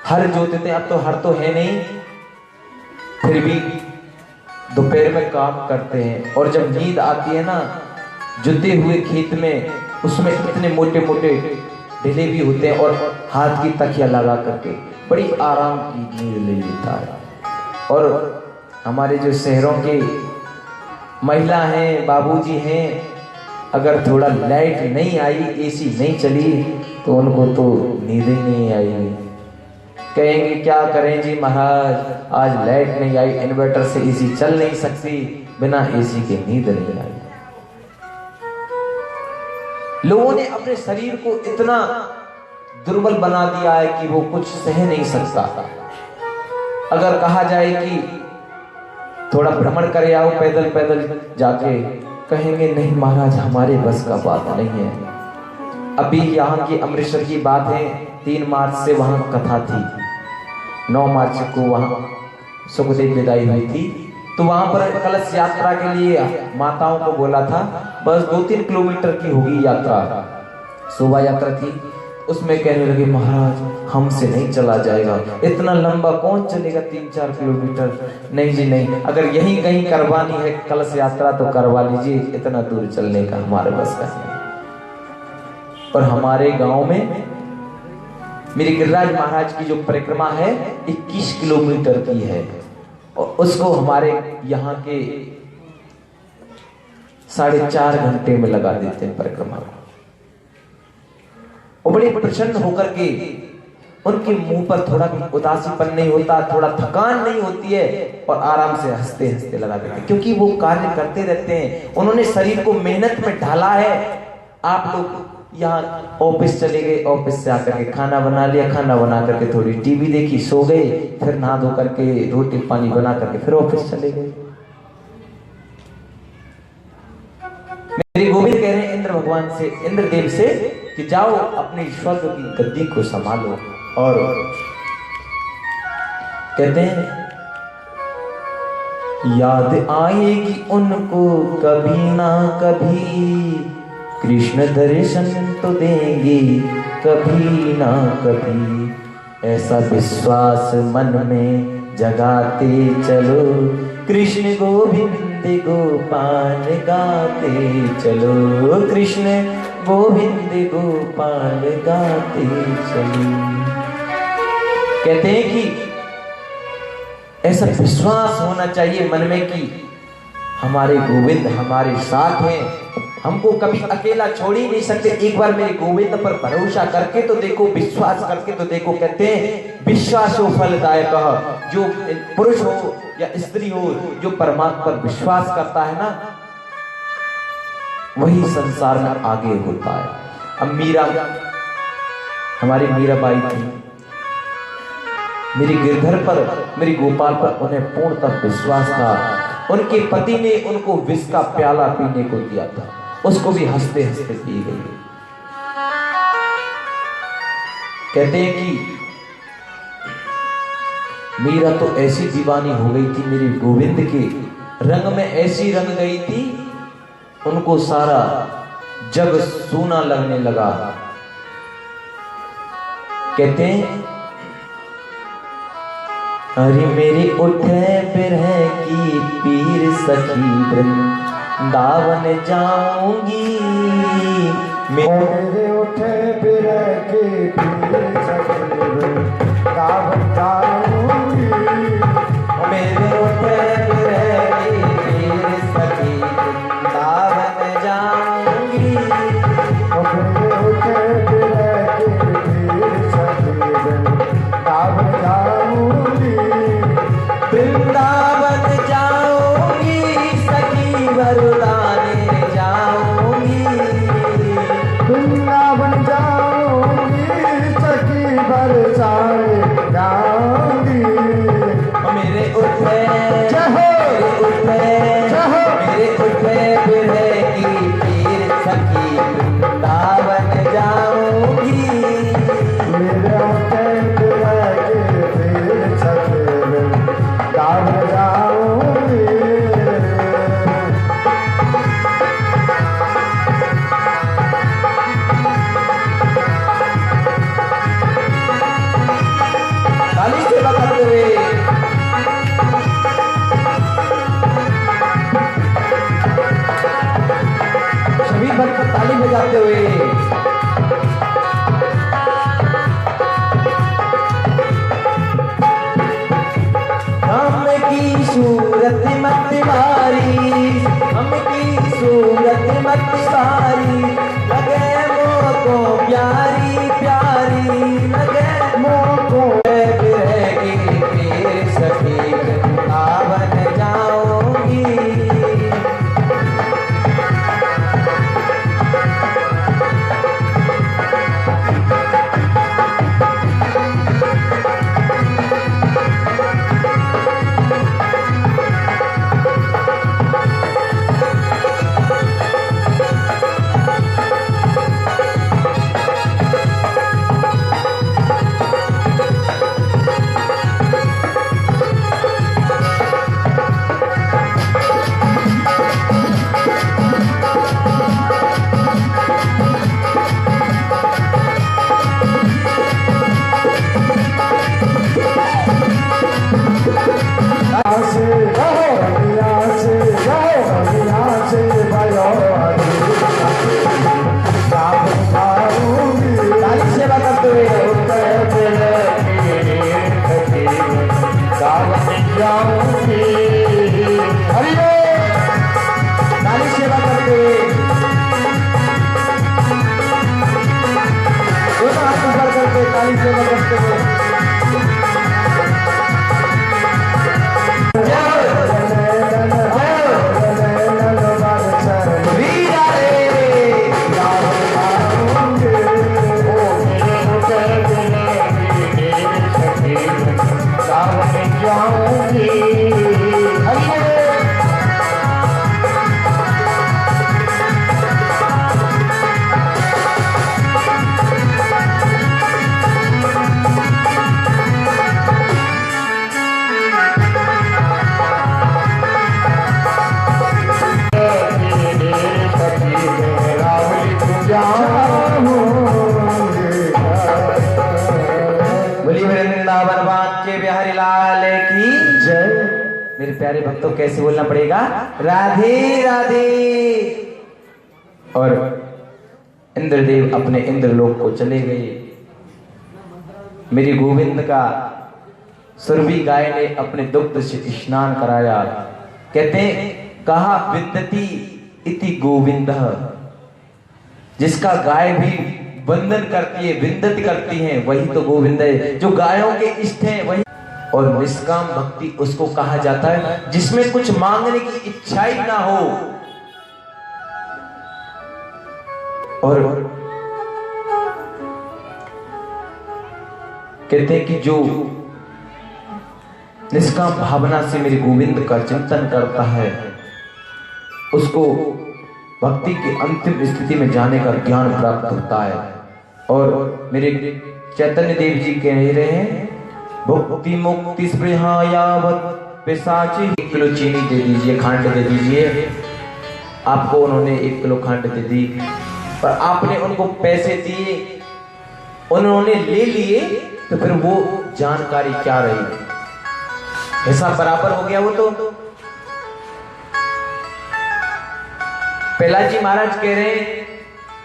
हर जोतते हैं, अब तो हर तो है नहीं, फिर भी दोपहर में काम करते हैं। और जब नींद आती है ना जुते हुए खेत में, उसमें इतने मोटे मोटे ढीले भी होते हैं और हाथ की तकिया लगा करके बड़ी आराम की नींद ले लेता है। और हमारे जो शहरों के महिला हैं, बाबूजी हैं, अगर थोड़ा लाइट नहीं आई, एसी नहीं चली तो उनको तो नींद ही नहीं आएगी। कहेंगे क्या करें जी महाराज, आज लाइट नहीं आई, इन्वर्टर से एसी चल नहीं सकती, बिना एसी के नींद नहीं आई। लोगों ने अपने शरीर को इतना दुर्बल बना दिया है कि वो कुछ सह नहीं सकता। अगर कहा जाए कि थोड़ा भ्रमण करे आओ पैदल पैदल जाके, कहेंगे नहीं महाराज हमारे बस का बात नहीं है। अभी यहाँ की अमृतसर की बात है, 3 मार्च से वहाँ कथा थी, 9 मार्च को वहाँ सुखदेव विदाई हुई थी, तो वहां पर कलश यात्रा के लिए माताओं को बोला था, बस 2-3 किलोमीटर की होगी यात्रा, शोभा यात्रा थी। उसमें कहने लगे महाराज हमसे नहीं चला जाएगा, इतना लंबा कौन चलेगा, 3-4 किलोमीटर, नहीं जी नहीं, अगर यहीं कहीं करवानी है कलश यात्रा तो करवा लीजिए, इतना दूर चलने का हमारे बस का नहीं। और हमारे गांव में मेरे गिरिराज महाराज की जो परिक्रमा है 21 किलोमीटर की है, और उसको हमारे यहाँ के 4.5 घंटे में लगा देते हैं परिक्रमा को। और बड़े प्रसन्न होकर के उनके मुंह पर थोड़ा भी उदासीपन नहीं होता, थोड़ा थकान नहीं होती है, और आराम से हंसते हंसते लगा देते हैं, क्योंकि वो कार्य करते रहते हैं, उन्होंने शरीर को मेहनत में ढाला है। आप लोग यहाँ ऑफिस चले गए, ऑफिस से आकर के खाना बना लिया, खाना बना करके थोड़ी टीवी देखी, सो गए, फिर नहा धो करके रोटी पानी बना करके फिर ऑफिस चले गए। मेरे गोविंद कह रहे हैं इंद्र भगवान से, इंद्रदेव से कि जाओ अपनी स्वर्ग की गद्दी को संभालो। और कहते हैं याद आएगी उनको कभी ना कभी, कृष्ण दर्शन तो देंगे कभी ना कभी, ऐसा विश्वास मन में जगाते चलो, कृष्ण गोविंद गोपाल गाते चलो, कृष्ण गोविंद गोपाल गाते चलो। कहते हैं कि ऐसा विश्वास होना चाहिए मन में कि हमारे गोविंद हमारे साथ हैं, हमको कभी अकेला छोड़ ही नहीं सकते। एक बार मेरे गोविंद पर भरोसा करके तो देखो, विश्वास करके तो देखो। कहते हैं विश्वासो फलदायक, जो पुरुष हो या स्त्री हो जो परमात्मा पर विश्वास करता है ना, वही संसार में आगे होता है। अब मीरा, हमारी मीराबाई थी, मेरी गिरधर पर, मेरी गोपाल पर उन्हें पूर्णतः विश्वास था। उनके पति ने उनको विष का प्याला पीने को दिया था, उसको भी हंसते हंसते पी गई। कहते हैं कि मीरा तो ऐसी दीवानी हो गई थी मेरी गोविंद के रंग में, ऐसी रंग गई थी उनको सारा जग सूना लगने लगा। कहते हैं अरे मेरी उठे बिरह की पीर सखी वृंदावन जाऊंगी, मेरे उठे बिरह की पीर सखी वृंदावन जाऊंगी, मेरे उठे बिरह की पीर सखी वृंदावन जाऊंगी, मेरे उठे बिरह की पीर सखी वृंदावन जाऊंगी, वृंदावन जाऊंगी सखी वरुदान बजाते हुए। हम की सूरत मत मारी, हम की सूरत मत सारी, लगे मोको प्यारी प्यारी, लगे मोको रहेगी तेरे सफीक आवन जाऊंगी। मेरे प्यारे भक्तों, कैसे बोलना पड़ेगा? राधे राधे। और इंद्रदेव अपने इंद्रलोक को चले गए। मेरी गोविंद का सुरभि गाय ने अपने दुग्ध से स्नान कराया। कहते कहा विद्यति इति गोविंद, जिसका गाय भी वंदन करती है, विंदती करती है, वही तो गोविंद है। जो गायों के इष्ट है वही। और निष्काम भक्ति उसको कहा जाता है जिसमें कुछ मांगने की इच्छा ही ना हो। और कहते हैं कि जो निष्काम भावना से मेरे गोविंद का चिंतन करता है उसको भक्ति की अंतिम स्थिति में जाने का ज्ञान प्राप्त होता है। और मेरे चैतन्य देव जी कह रहे हैं भक्ति मुक्ति स्पृहायावत पिशाची। 1 किलो चीनी दे दीजिए, खंड दे दीजिए। आपको उन्होंने 1 किलो खंड दे दी, पर आपने उनको पैसे दिए, उन्होंने ले लिए, तो फिर वो जानकारी क्या रही? हिसाब बराबर हो गया वो तो। प्रहलाद जी महाराज कह रहे हैं,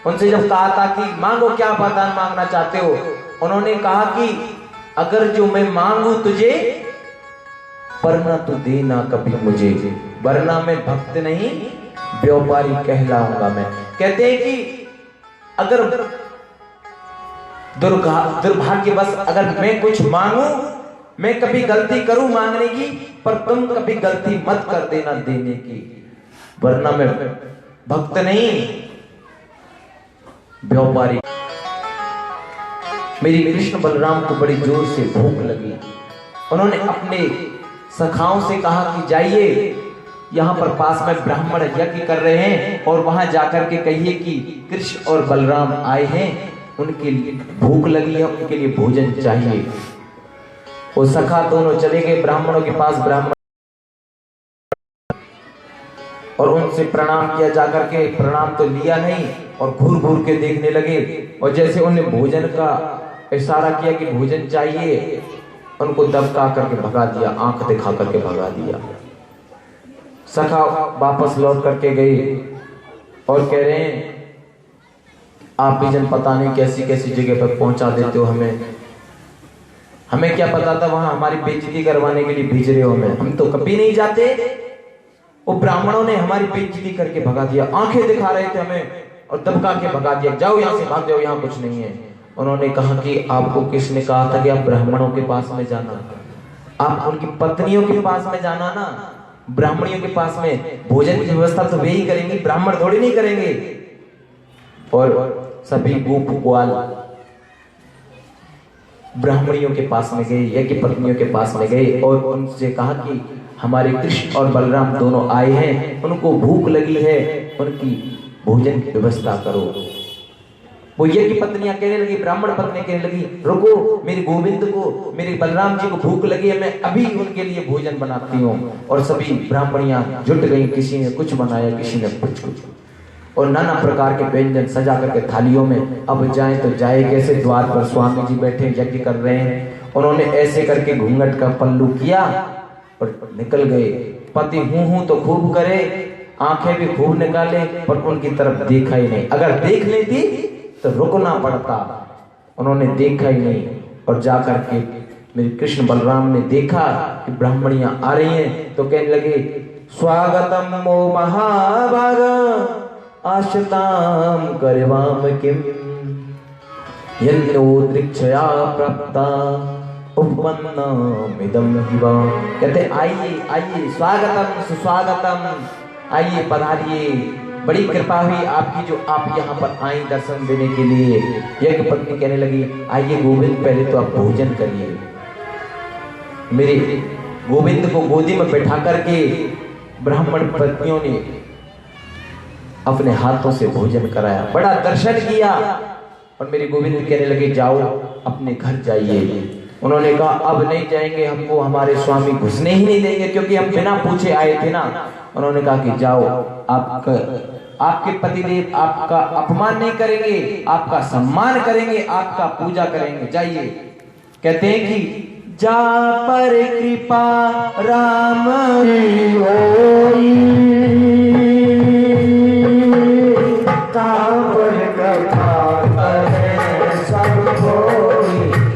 उनसे जब कहा था कि मांगो, क्या वरदान मांगना चाहते हो? उन्होंने कहा कि अगर जो मैं मांगू तुझे, वरना तू देना कभी मुझे, वरना मैं भक्त नहीं व्यापारी कहलाऊंगा मैं। कहते हैं कि अगर दुर्भाग्यवश अगर मैं कुछ मांगू, मैं कभी गलती करूं मांगने की, पर तुम कभी गलती मत कर देना देने की, वरना मैं भक्त नहीं व्यापारी। मेरी कृष्ण बलराम को बड़ी जोर से भूख लगी। उन्होंने अपने सखाओं से कहा कि जाइए, यहाँ पर पास में ब्राह्मण यज्ञ कर रहे हैं और वहां जाकर के कहिए कि कृष्ण और बलराम आए हैं, उनके लिए भूख लगी है, उनके लिए भोजन चाहिए। वो सखा दोनों चले गए ब्राह्मणों के पास। ब्राह्मण और उनसे प्रणाम किया, जाकर के प्रणाम तो लिया नहीं और घूर घूर के देखने लगे। और जैसे उन्हें भोजन का इशारा किया कि भोजन चाहिए, उनको दबका करके भगा दिया, आंख दिखा करके भगा दिया। सखा वापस लौट करके गए और कह रहे हैं आप भी जन पता नहीं कैसी कैसी जगह पर पहुंचा देते हो हमें क्या पता था वहां हमारी बेइज्जती करवाने के लिए भेज रहे हो हमें। हम तो कभी नहीं जाते। वो ब्राह्मणों ने हमारी बेइज्जती करके भगा दिया, आंखें दिखा रहे थे हमें और दबका के भगा दिया, जाओ यहाँ से, भाग जाओ, यहाँ कुछ नहीं है। उन्होंने कहा कि आपको किसने कहा था कि आप ब्राह्मणों के पास में जाना, आप उनकी पत्नियों के पास में जाना ना, ब्राह्मणियों के पास में भोजन की व्यवस्था तो वे ही करेंगी, ब्राह्मण थोड़ी नहीं करेंगे। और सभी गोप ग्वाल ब्राह्मणियों के पास में गए, यज्ञ पत्नियों के पास में गए और उनसे कहा कि हमारे कृष्ण और बलराम दोनों आए हैं, उनको भूख लगी है, उनकी भोजन की व्यवस्था करो। वो यज्ञ पत्नियां कहने लगी, ब्राह्मण पत्नी कहने लगी, रुको, मेरे गोविंद को, मेरे बलराम जी को भूख लगी है, मैं अभी उनके लिए भोजन बनाती हूँ। और सभी ब्राह्मणियां जुट गई, किसी ने कुछ बनाया, किसी ने कुछ, और नाना प्रकार के व्यंजन सजा करके थालियों में। अब जाए तो जाए कैसे, द्वार पर स्वामी जी बैठे यज्ञ कर रहे हैं। उन्होंने ऐसे करके घूंघट का पल्लू किया और निकल गए। पति हूं तो खूब करे, आंखें भी खूब निकाले, पर उनकी तरफ देखा ही नहीं। अगर देख लेती तो रुकना पड़ता, उन्होंने देखा ही नहीं। और जाकर के मेरे कृष्ण बलराम ने देखा कि ब्राह्मणियां आ रही हैं, तो कहने लगे, स्वागतम मो महाभाग आशताम करवाम किम यन्नो दृक्षया प्राप्ता उपपन्नमिदं हिवा। कहते आइए आइए, स्वागतम सुस्वागतम, आइए पधारिए, बड़ी कृपा हुई आपकी जो आप यहाँ पर आई दर्शन देने के लिए। यज्ञ पत्नी कहने लगी, आइए गोविंद, पहले तो आप भोजन करिए। मेरे गोविंद को गोदी में बैठा करके ब्राह्मण पत्नियों ने अपने हाथों से भोजन कराया, बड़ा दर्शन किया। और मेरे गोविंद कहने लगे, जाओ अपने घर जाइए। उन्होंने कहा, अब नहीं जाएंगे, हमको हमारे स्वामी घुसने ही नहीं देंगे, क्योंकि हम बिना पूछे आए थे ना। उन्होंने कहा कि जाओ, आपके पतिदेव आपका अपमान नहीं करेंगे, आपका सम्मान करेंगे, आपका पूजा करेंगे, जाइए। कहते हैं कि जा पर कृपा राम होई, तापर कथा करे सब कोई,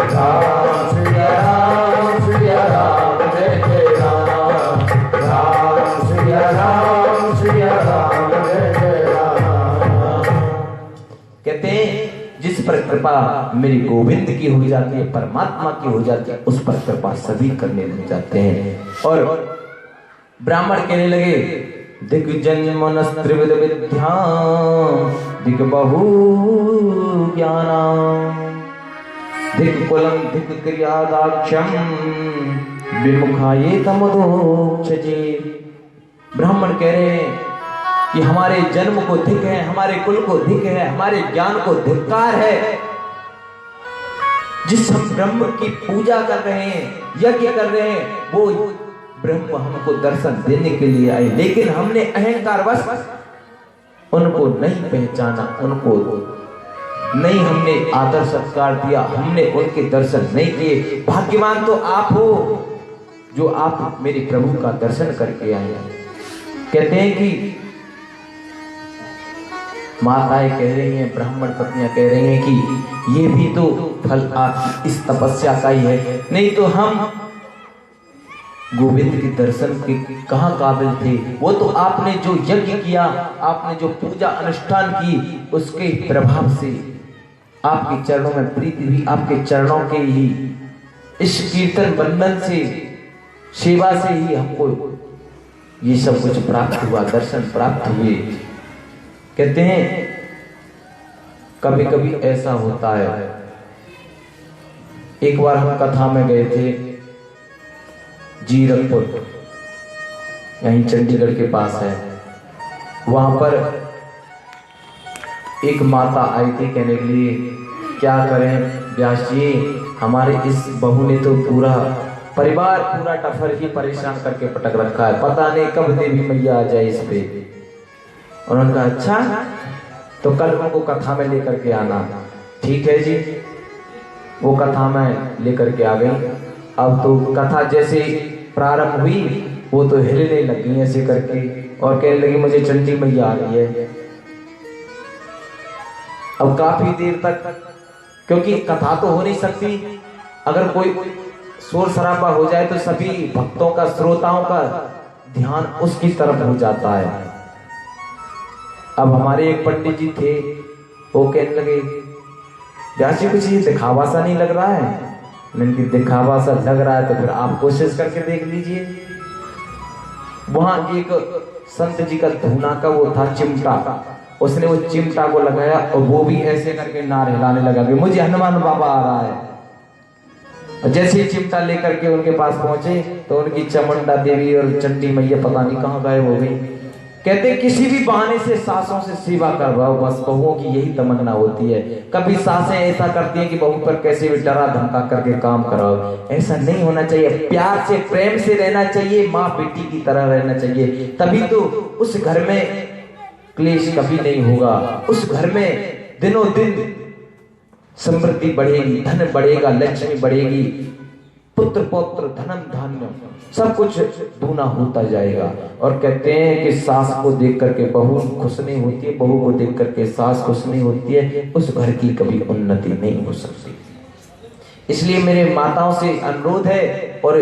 राम सिया राम सिया राम, जय जय राम, राम सिया राम सिया राम, जय जय राम। कहते हैं जिस पर कृपा मेरी गोविंद की हो जाती है, परमात्मा की हो जाती है, उस पर कृपा सभी करने लग जाते हैं। और ब्राह्मण कहने लगे, दिग्जन्म त्रिविध विद्या दिग बहु ज्ञाना दिग कुलम दिग क्रियादाक्षम विमुखाये तमदोक्षजे। ब्राह्मण कह रहे हैं कि हमारे जन्म को धिक है, हमारे कुल को धिक है, हमारे ज्ञान को धिक्कार है। जिस हम ब्रह्म की पूजा कर रहे हैं, यज्ञ कर रहे हैं, वो ब्रह्म हमको दर्शन देने के लिए आए, लेकिन हमने अहंकारवश उनको नहीं पहचाना, उनको नहीं हमने आदर सत्कार दिया, हमने उनके दर्शन नहीं किए। भाग्यवान तो आप हो जो आप मेरे प्रभु का दर्शन करके आए। कहते हैं कि माताएं कह रही हैं, ब्राह्मण पत्नियां कह रही हैं कि ये भी तो फल आपकी इस तपस्या का ही है, नहीं तो हम गोविंद के दर्शन के कहाँ काबिल थे। वो तो आपने जो यज्ञ किया, आपने जो पूजा अनुष्ठान की, उसके प्रभाव से आपके चरणों में प्रीति हुई, आपके चरणों के ही इस कीर्तन बंधन से, सेवा से ही हमको ये सब कुछ प्राप्त हुआ, दर्शन प्राप्त हुए। कहते हैं कभी कभी ऐसा होता है। एक बार हम कथा में गए थे जीरकपुर, यहीं चंडीगढ़ के पास है। वहां पर एक माता आई थी कहने के लिए, क्या करें व्यास जी, हमारे इस बहू ने तो पूरा परिवार, पूरा टफर ही परेशान करके पटक रखा है, पता नहीं कब देवी मैया आ जाए इस पे। उन्होंने कहा अच्छा, तो कल उनको कथा में लेकर के आना। ठीक है जी, वो कथा में लेकर के आ गई। अब तो कथा जैसे प्रारंभ हुई, वो तो हिलने लगी ऐसे करके और कहने लगी मुझे चंडी मैया आ रही है। अब काफी देर तक, क्योंकि कथा तो हो नहीं सकती, अगर कोई शोर शराबा हो जाए तो सभी भक्तों का, श्रोताओं का ध्यान उसकी तरफ हो जाता है। अब हमारे एक पंडित जी थे, वो कहने लगे, व्यास जी कुछ ये दिखावा सा नहीं लग रहा है? मैंने कि दिखावा सा लग रहा है तो फिर आप कोशिश करके देख लीजिए। वहां एक संत जी का धूना का वो था चिमटा, उसने वो चिमटा को लगाया और वो भी ऐसे करके नार हिलाने लगा कि मुझे हनुमान बाबा आ रहा है। और जैसे ही चिमटा लेकर के उनके पास पहुंचे तो उनकी चामुंडा देवी और चंडी मैया पता नहीं कहां गायब हो गई। कहते किसी भी बहाने से सासों से सेवा करवाओ, बस बहुओं की यही तमन्ना होती है। कभी सासें ऐसा करती हैं कि बहू पर कैसे भी डरा धमका करके काम कराओ, ऐसा नहीं होना चाहिए। प्यार से, प्रेम से रहना चाहिए, माँ बेटी की तरह रहना चाहिए, तभी तो उस घर में क्लेश कभी नहीं होगा। उस घर में दिनों दिन समृद्धि बढ़ेगी, धन बढ़ेगा, लक्ष्मी बढ़ेगी, पुत्र पौत्र धनम धान्य सब कुछ दूना होता जाएगा। और कहते हैं कि सास को देख करके बहू खुश नहीं होती है, बहू को देख करके सास खुश नहीं होती है, उस घर की कभी उन्नति नहीं हो सकती। इसलिए मेरे माताओं से अनुरोध है और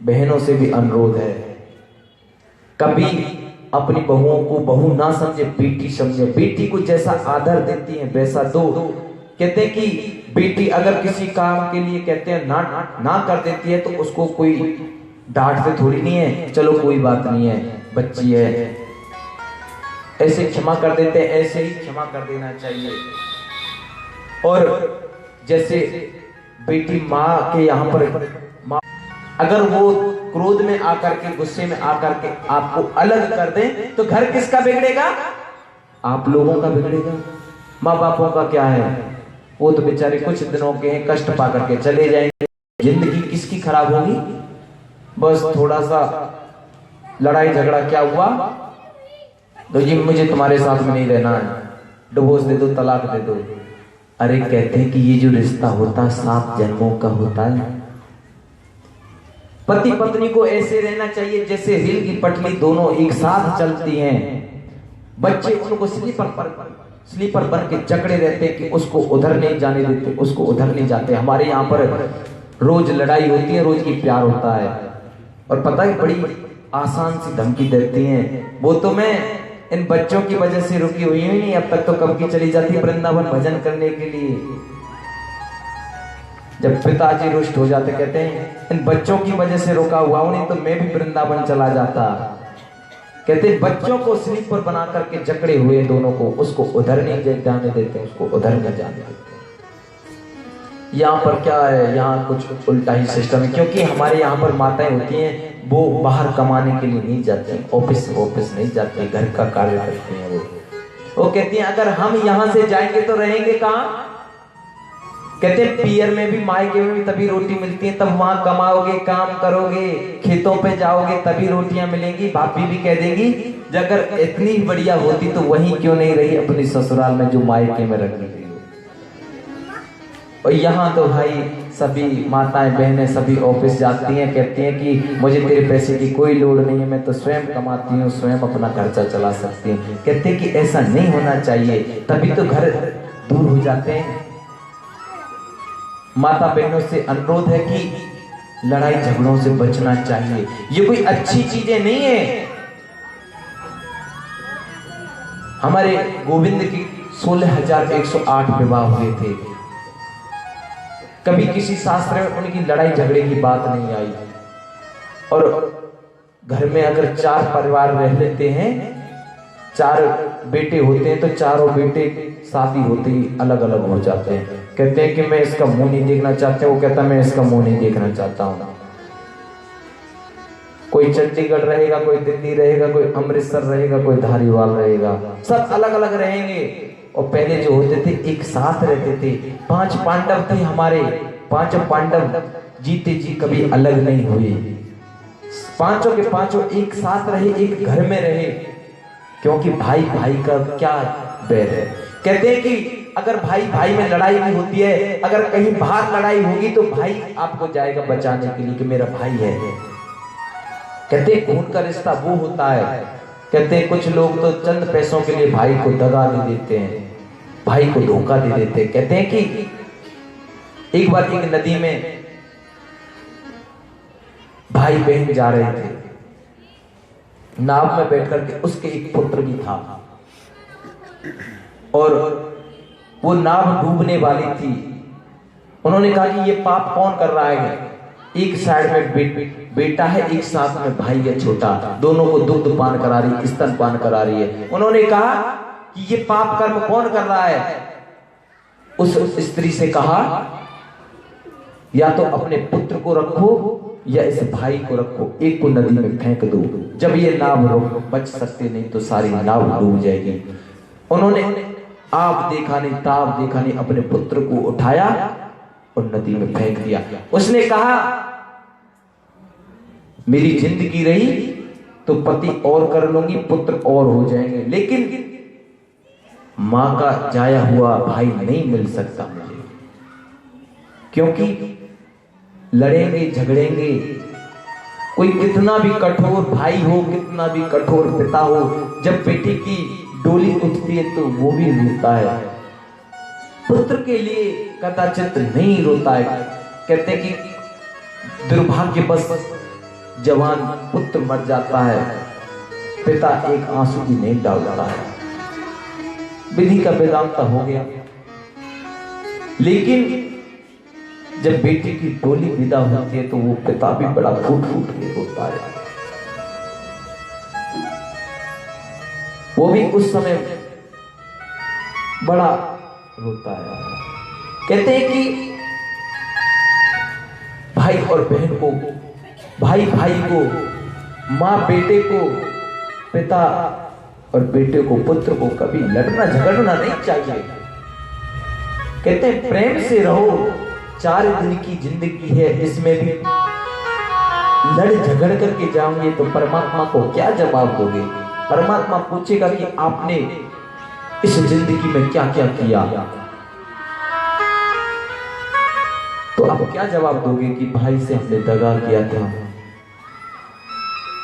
बहनों से भी अनुरोध है, कभी अपनी बहुओं को बहू ना समझे, बेटी समझे। बेटी को जैसा आदर देती है वैसा दो। कहते हैं कि बेटी अगर किसी काम के लिए कहते हैं ना कर देती है तो उसको कोई डांटते थोड़ी नहीं है, चलो कोई बात नहीं है, बच्ची है, ऐसे क्षमा कर देते हैं, ऐसे ही क्षमा कर देना चाहिए। और जैसे बेटी माँ के यहाँ पर माँ अगर वो क्रोध में आकर के, गुस्से में आकर के आपको अलग कर दे तो घर किसका बिगड़ेगा? आप लोगों का बिगड़ेगा। माँ बापों का क्या है, वो तो बेचारे कुछ दिनों के हैं, कष्ट पा करके चले जाएंगे। जिंदगी किसकी खराब होगी? बस थोड़ा सा लड़ाई झगड़ा क्या हुआ तो जी मुझे तुम्हारे साथ में नहीं रहना है, डिवोर्स दे दो, तलाक दे दो। अरे कहते हैं कि ये जो रिश्ता होता है 7 जन्मों का होता है। पति पत्नी को ऐसे रहना चाहिए जैसे रेल की पटरी दोनों एक साथ चलती हैं। बच्चे उनको स्लीपर बन के जकड़े रहते कि उसको उधर नहीं जाने देते, उसको उधर नहीं जाते। हमारे यहाँ पर रोज लड़ाई होती है, रोज की प्यार होता है। और पता है बड़ी आसान सी धमकी देती हैं, वो तो मैं इन बच्चों की वजह से रुकी हुई हूं नहीं, अब तक तो कब की चली जाती वृंदावन भजन करने के लिए। जब पिताजी रुष्ट हो जाते कहते हैं इन बच्चों की वजह से रुका हुआ हूं, नहीं तो मैं भी वृंदावन चला जाता। कहते बच्चों को स्लीपर बना करके जकड़े हुए दोनों को, उसको उधर नहीं जाने देते, उसको उधर नहीं जाने देते। यहाँ पर क्या है, यहाँ कुछ उल्टा ही सिस्टम है, क्योंकि हमारे यहाँ पर माताएं होती हैं वो बाहर कमाने के लिए नहीं जाती, ऑफिस नहीं जाती, घर का कार्य करती हैं। वो कहती हैं अगर हम यहाँ से जाएंगे तो रहेंगे कहाँ? कहते हैं पियर में भी, मायके में भी तभी रोटी मिलती है, तब वहां कमाओगे, काम करोगे, खेतों पे जाओगे तभी रोटियां मिलेंगी। भाभी भी कह देगी अगर इतनी बढ़िया होती तो वहीं क्यों नहीं रही अपनी ससुराल में जो मायके में रखी थी। और यहाँ तो भाई सभी माताएं बहनें सभी ऑफिस जाती हैं, कहती हैं कि मुझे तेरे पैसे की कोई लोड़ नहीं है, मैं तो स्वयं कमाती हूँ, स्वयं अपना खर्चा चला सकती हूँ। कहते हैं कि ऐसा नहीं होना चाहिए, तभी तो घर दूर हो जाते हैं। माता बहनों से अनुरोध है कि लड़ाई झगड़ों से बचना चाहिए, ये कोई अच्छी चीजें नहीं है। हमारे गोविंद की 16,108 विवाह हुए थे, कभी किसी शास्त्र में उनकी लड़ाई झगड़े की बात नहीं आई। और घर में अगर 4 परिवार रह लेते हैं, 4 बेटे होते हैं तो चारों बेटे शादी होते ही अलग अलग हो जाते हैं। कहते हैं कि मैं इसका मुंह नहीं देखना चाहते, वो कहता मैं इसका मुंह नहीं देखना चाहता हूं। कोई चंडीगढ़ रहेगा, कोई दिल्ली रहेगा, कोई अमृतसर रहेगा, कोई धारीवाल रहेगा, सब अलग अलग रहेंगे। और पहले जो होते थे एक साथ रहते थे। 5 पांडव थे हमारे, 5 पांडव जीते जी कभी अलग नहीं हुए, पांचों के पांचों एक साथ रहे, एक घर में रहे, क्योंकि भाई भाई का क्या बैर है। कहते हैं कि अगर भाई भाई में लड़ाई भी होती है, अगर कहीं बाहर लड़ाई होगी तो भाई आपको जाएगा बचाने के लिए कि मेरा भाई है। कहते हैं खून का रिश्ता वो होता है। कहते हैं कुछ लोग तो चंद पैसों के लिए भाई को दगा दे देते हैं, भाई को धोखा दे देते। कहते हैं कि एक बार एक नदी में भाई बहन जा रहे थे, नाव में बैठ करके उसके एक पुत्र भी था और वो नाव डूबने वाली थी। उन्होंने कहा कि ये पाप कौन कर रहा है? एक साइड में बेटा है, एक साथ में भाई है छोटा, दोनों को दुग्ध पान करा रही, स्तन पान करा रही है। उन्होंने कहा कि ये पाप कर्म कौन कर रहा है? उस स्त्री से कहा या तो अपने पुत्र को रखो या इस भाई को रखो, एक को नदी में फेंक दो, जब ये नाव बच सकते, नहीं तो सारी नाव डूब जाएगी। उन्होंने आप देखा नहीं ताप देखा नहीं, अपने पुत्र को उठाया और नदी में फेंक दिया। उसने कहा मेरी जिंदगी रही तो पति और कर लूंगी, पुत्र और हो जाएंगे, लेकिन मां का जाया हुआ भाई नहीं मिल सकता मुझे, क्योंकि लड़ेंगे झगड़ेंगे, कोई कितना भी कठोर भाई हो, कितना भी कठोर पिता हो, जब बेटी की डोली उठती है तो वो भी रोता है, पुत्र के लिए कदाचित नहीं रोता है। कहते हैं कि दुर्भाग्यवश जवान पुत्र मर जाता है, पिता एक आंसू भी नहीं डालता है, विधि का वेदांत हो गया। लेकिन जब बेटी की डोली विदा होती है तो वो पिता भी बड़ा फूट फूट के रोता है, वो भी उस समय बड़ा रोता है। कहते हैं कि भाई और बहन को, भाई भाई को, मां बेटे को, पिता और बेटे को, पुत्र को कभी लड़ना झगड़ना नहीं चाहिए। कहते हैं प्रेम से रहो, 4 दिन की जिंदगी है, इसमें भी लड़ झगड़ करके जाओगे तो परमात्मा को क्या जवाब दोगे? परमात्मा पूछेगा कि आपने इस जिंदगी में क्या क्या किया, तो आप क्या जवाब दोगे कि भाई से हमने दगा किया था?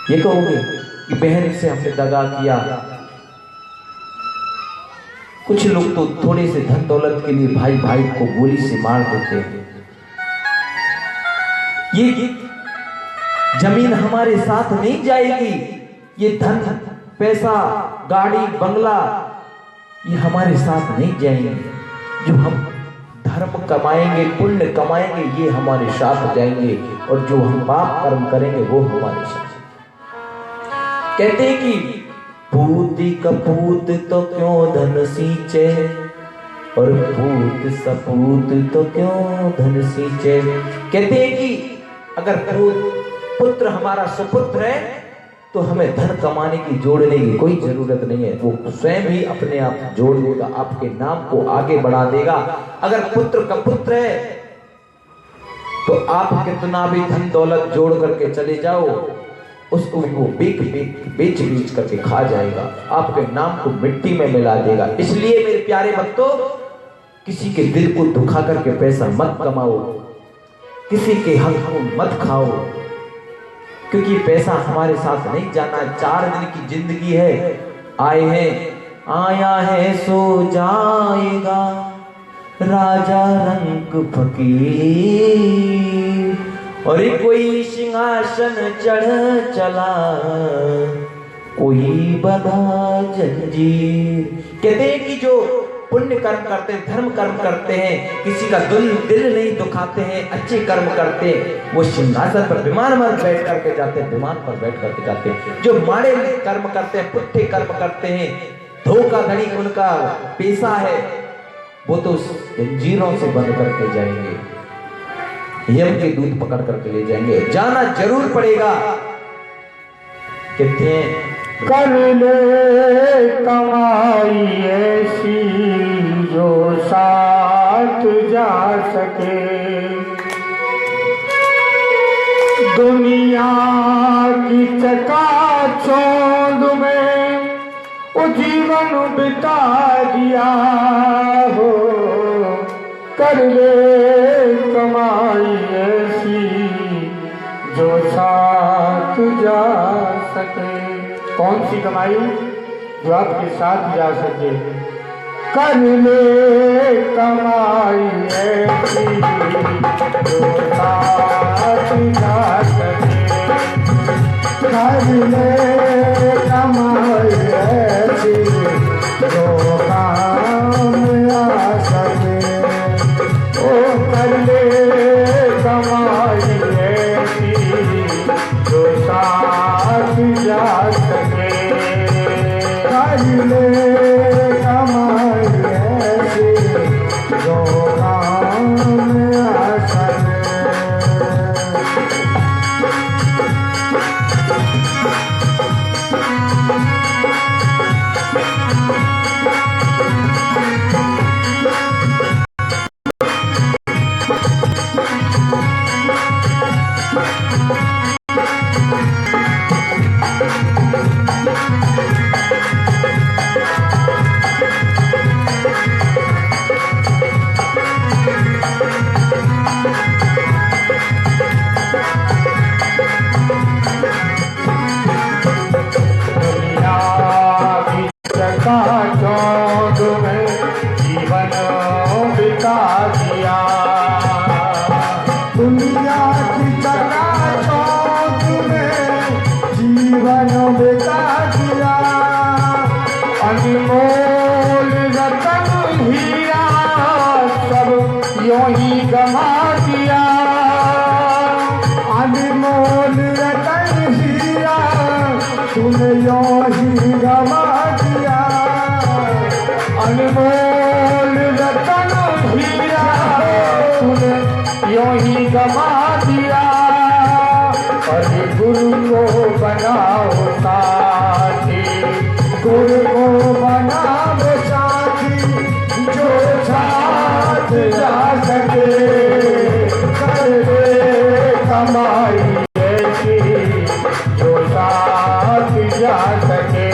ये कहोगे कि बहन से हमने दगा किया। कुछ लोग तो थोड़े से धन दौलत के लिए भाई भाई को गोली से मार देते हैं। ये जमीन हमारे साथ नहीं जाएगी, ये धन पैसा गाड़ी बंगला ये हमारे साथ नहीं जाएंगे। जो हम धर्म कमाएंगे, पुण्य कमाएंगे, ये हमारे साथ जाएंगे, और जो हम पाप कर्म करेंगे वो हमारे साथ। कहते हैं कि पूती कपूत तो क्यों धन सींचे, और पूत सपूत तो क्यों धन सींचे। कहते हैं कि अगर पुत्र हमारा सुपुत्र है तो हमें धन कमाने की जोड़ने की कोई जरूरत नहीं है, वो स्वयं ही अपने आप जोड़ देगा, आपके नाम को आगे बढ़ा देगा। अगर पुत्र का पुत्र है तो आप कितना भी धन दौलत जोड़ करके चले जाओ, उसको वो बेच करके खा जाएगा, आपके नाम को मिट्टी में मिला देगा। इसलिए मेरे प्यारे भक्तों, किसी के दिल को दुखा करके पैसा मत कमाओ, किसी के हक को मत खाओ, क्योंकि पैसा हमारे साथ नहीं जाना। 4 दिन की जिंदगी है, आए हैं आया है सो जाएगा, राजा रंग फकीर, और कोई सिंहासन चढ़ चला, कोई बंधा जंजीर। कहते हैं कि जो पुण्य कर्म करते हैं, धर्म कर्म करते हैं, किसी का दिल नहीं दुखाते हैं, अच्छे कर्म करते हैं, वो सिंहासन पर विमान पर बैठ करके जाते हैं, विमान पर बैठ करके जाते हैं। जो माड़े कर्म करते हैं, पुट्ठे कर्म करते हैं, धोखाधड़ी उनका पेशा है, वो तो जंजीरों से बंद करके जाएंगे, यम के दूध पकड़ करके ले जाएंगे, जाना जरूर पड़ेगा। कहते हैं कर ले कमाई ऐसी जो साथ जा सके, दुनिया की चकाचौंध में वो जीवन बिता दिया हो। कर ले कमाई ऐसी जो साथ जा सके। कौन सी कमाई? जो आपके साथ जा सके। कर ले कमाई ऐसी जो साथ जा सके, कर ले कमाई ऐसी जो काम आ सके, ओ कर ले कमाई ऐसी जो साथ जा सके, कर ले कमाई ऐसी जो काम आ सके। चौध में जीवन बिता दिया, दुनिया की चौध में जीवन बिता दिया, अनमोल रतन हीरा सब यूं ही गमा दिया, अनमोल रतन हीरा तुम यूं ही गमा दिया, अनमोल रतन हीरा तूने यूं ही गमा दिया, और गुरु को बनाओ साथी, गुरु को बनाओ साथी, जो साथ जा सके, कर ले कमाई ऐसी जो साथ जा सके,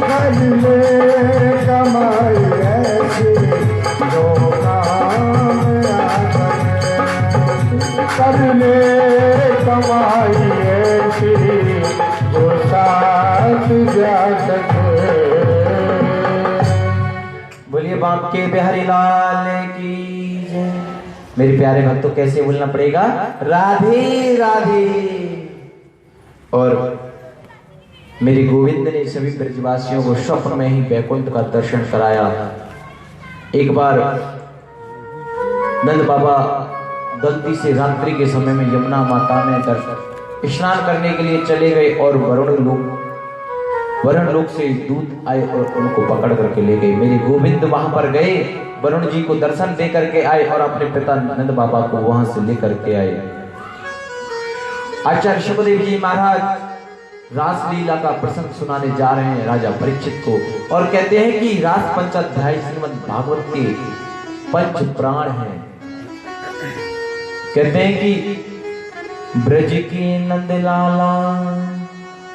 कर ले कमाई ऐसी जो काम आ सके, कर ले कमाई ऐसी जो साथ जा सके। बोलिए बाप के बिहारी लाल की जय। मेरे प्यारे भक्तों, कैसे बोलना पड़ेगा? राधे राधे। और मेरे गोविंद ने सभी ब्रजवासियों को स्वप्न में ही वैकुंठ का दर्शन कराया। एक बार नंद बाबा गलती से रात्रि के समय में यमुना माता में स्नान करने के लिए चले गए और वरुण लोक से दूत आए और उनको पकड़ करके ले गए। मेरे गोविंद वहां पर गए, वरुण जी को दर्शन दे करके आए और अपने पिता नंद बाबा को वहां से लेकर के आए। आचार्य सुखदेव जी महाराज रासलीला का प्रसंग सुनाने जा रहे हैं राजा परीक्षित को, और कहते हैं कि रास पंचाध्याय श्रीमद् भागवत के पंच प्राण हैं। कहते हैं कि ब्रज के नंद लाला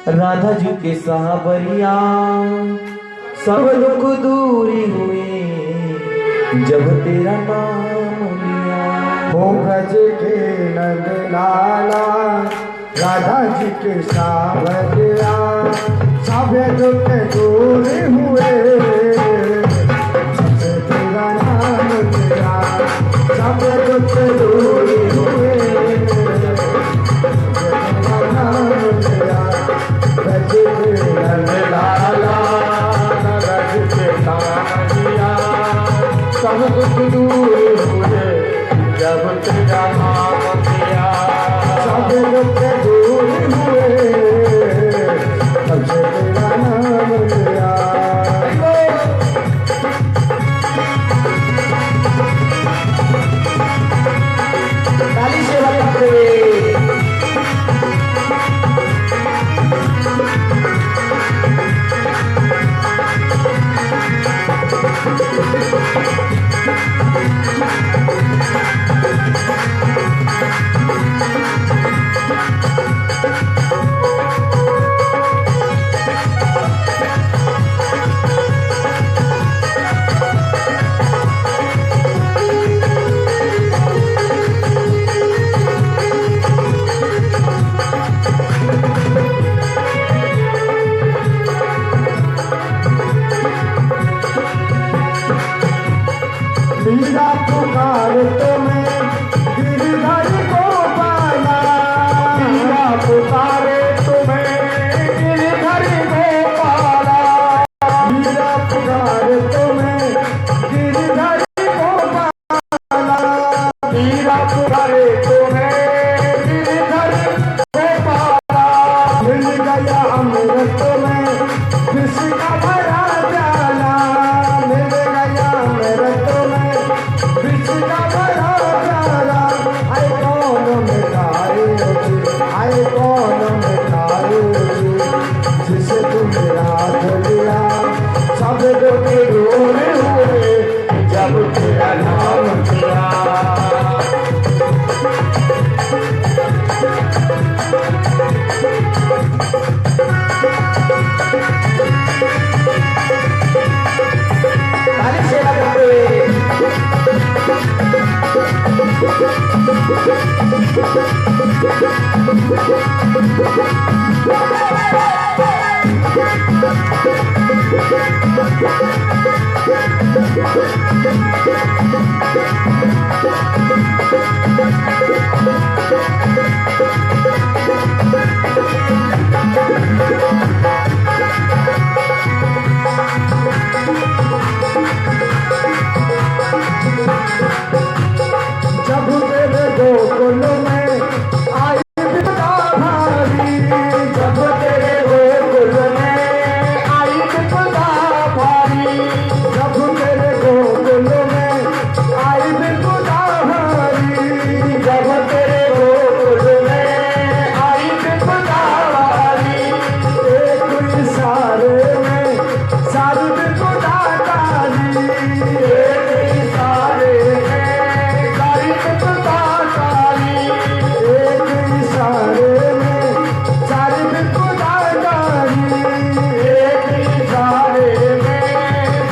राधा जी के सावरिया, सब दुख दूरी हुए जब तेरा नाम लिया। हो ब्रज के नंद लाला राधा जी के सावरिया, सब दुख दूर हुए जब तेरा नाम लिया, सब दुख दूर हुए तेरा नाम लिया। ब्रज के नंद लाला राधा जी के सावरिया, सब दुख दूर हुए जब तेरा नाम लिया, सब दुख दूर हुए जब तेरा नाम लिया। हीरा पुकारे तुम्हें गिरधर गोपाला, मिल गया अमृत में विष का भरा प्याला, मिल गया अमृत में विष का भरा प्याला। आए कौन मिटाएगी, आए कौन मिटाएगी, जिसे तुमने रात लिया सब दुख दूर हुए जब तेरा नाम लिया। जब तेरे गोकुल में आई विपदा भारी, जब तेरे गोकुल में आई विपदा भारी, जब तेरे गोकुल में आई विपदा भारी, जब तेरे गोकुल में आई विपदा भारी। एक इशारे में सारी विपदा टाली, एक इशारे में सारी विपदा टाली, एक इशारे में सारी विपदा टाली, एक इशारे में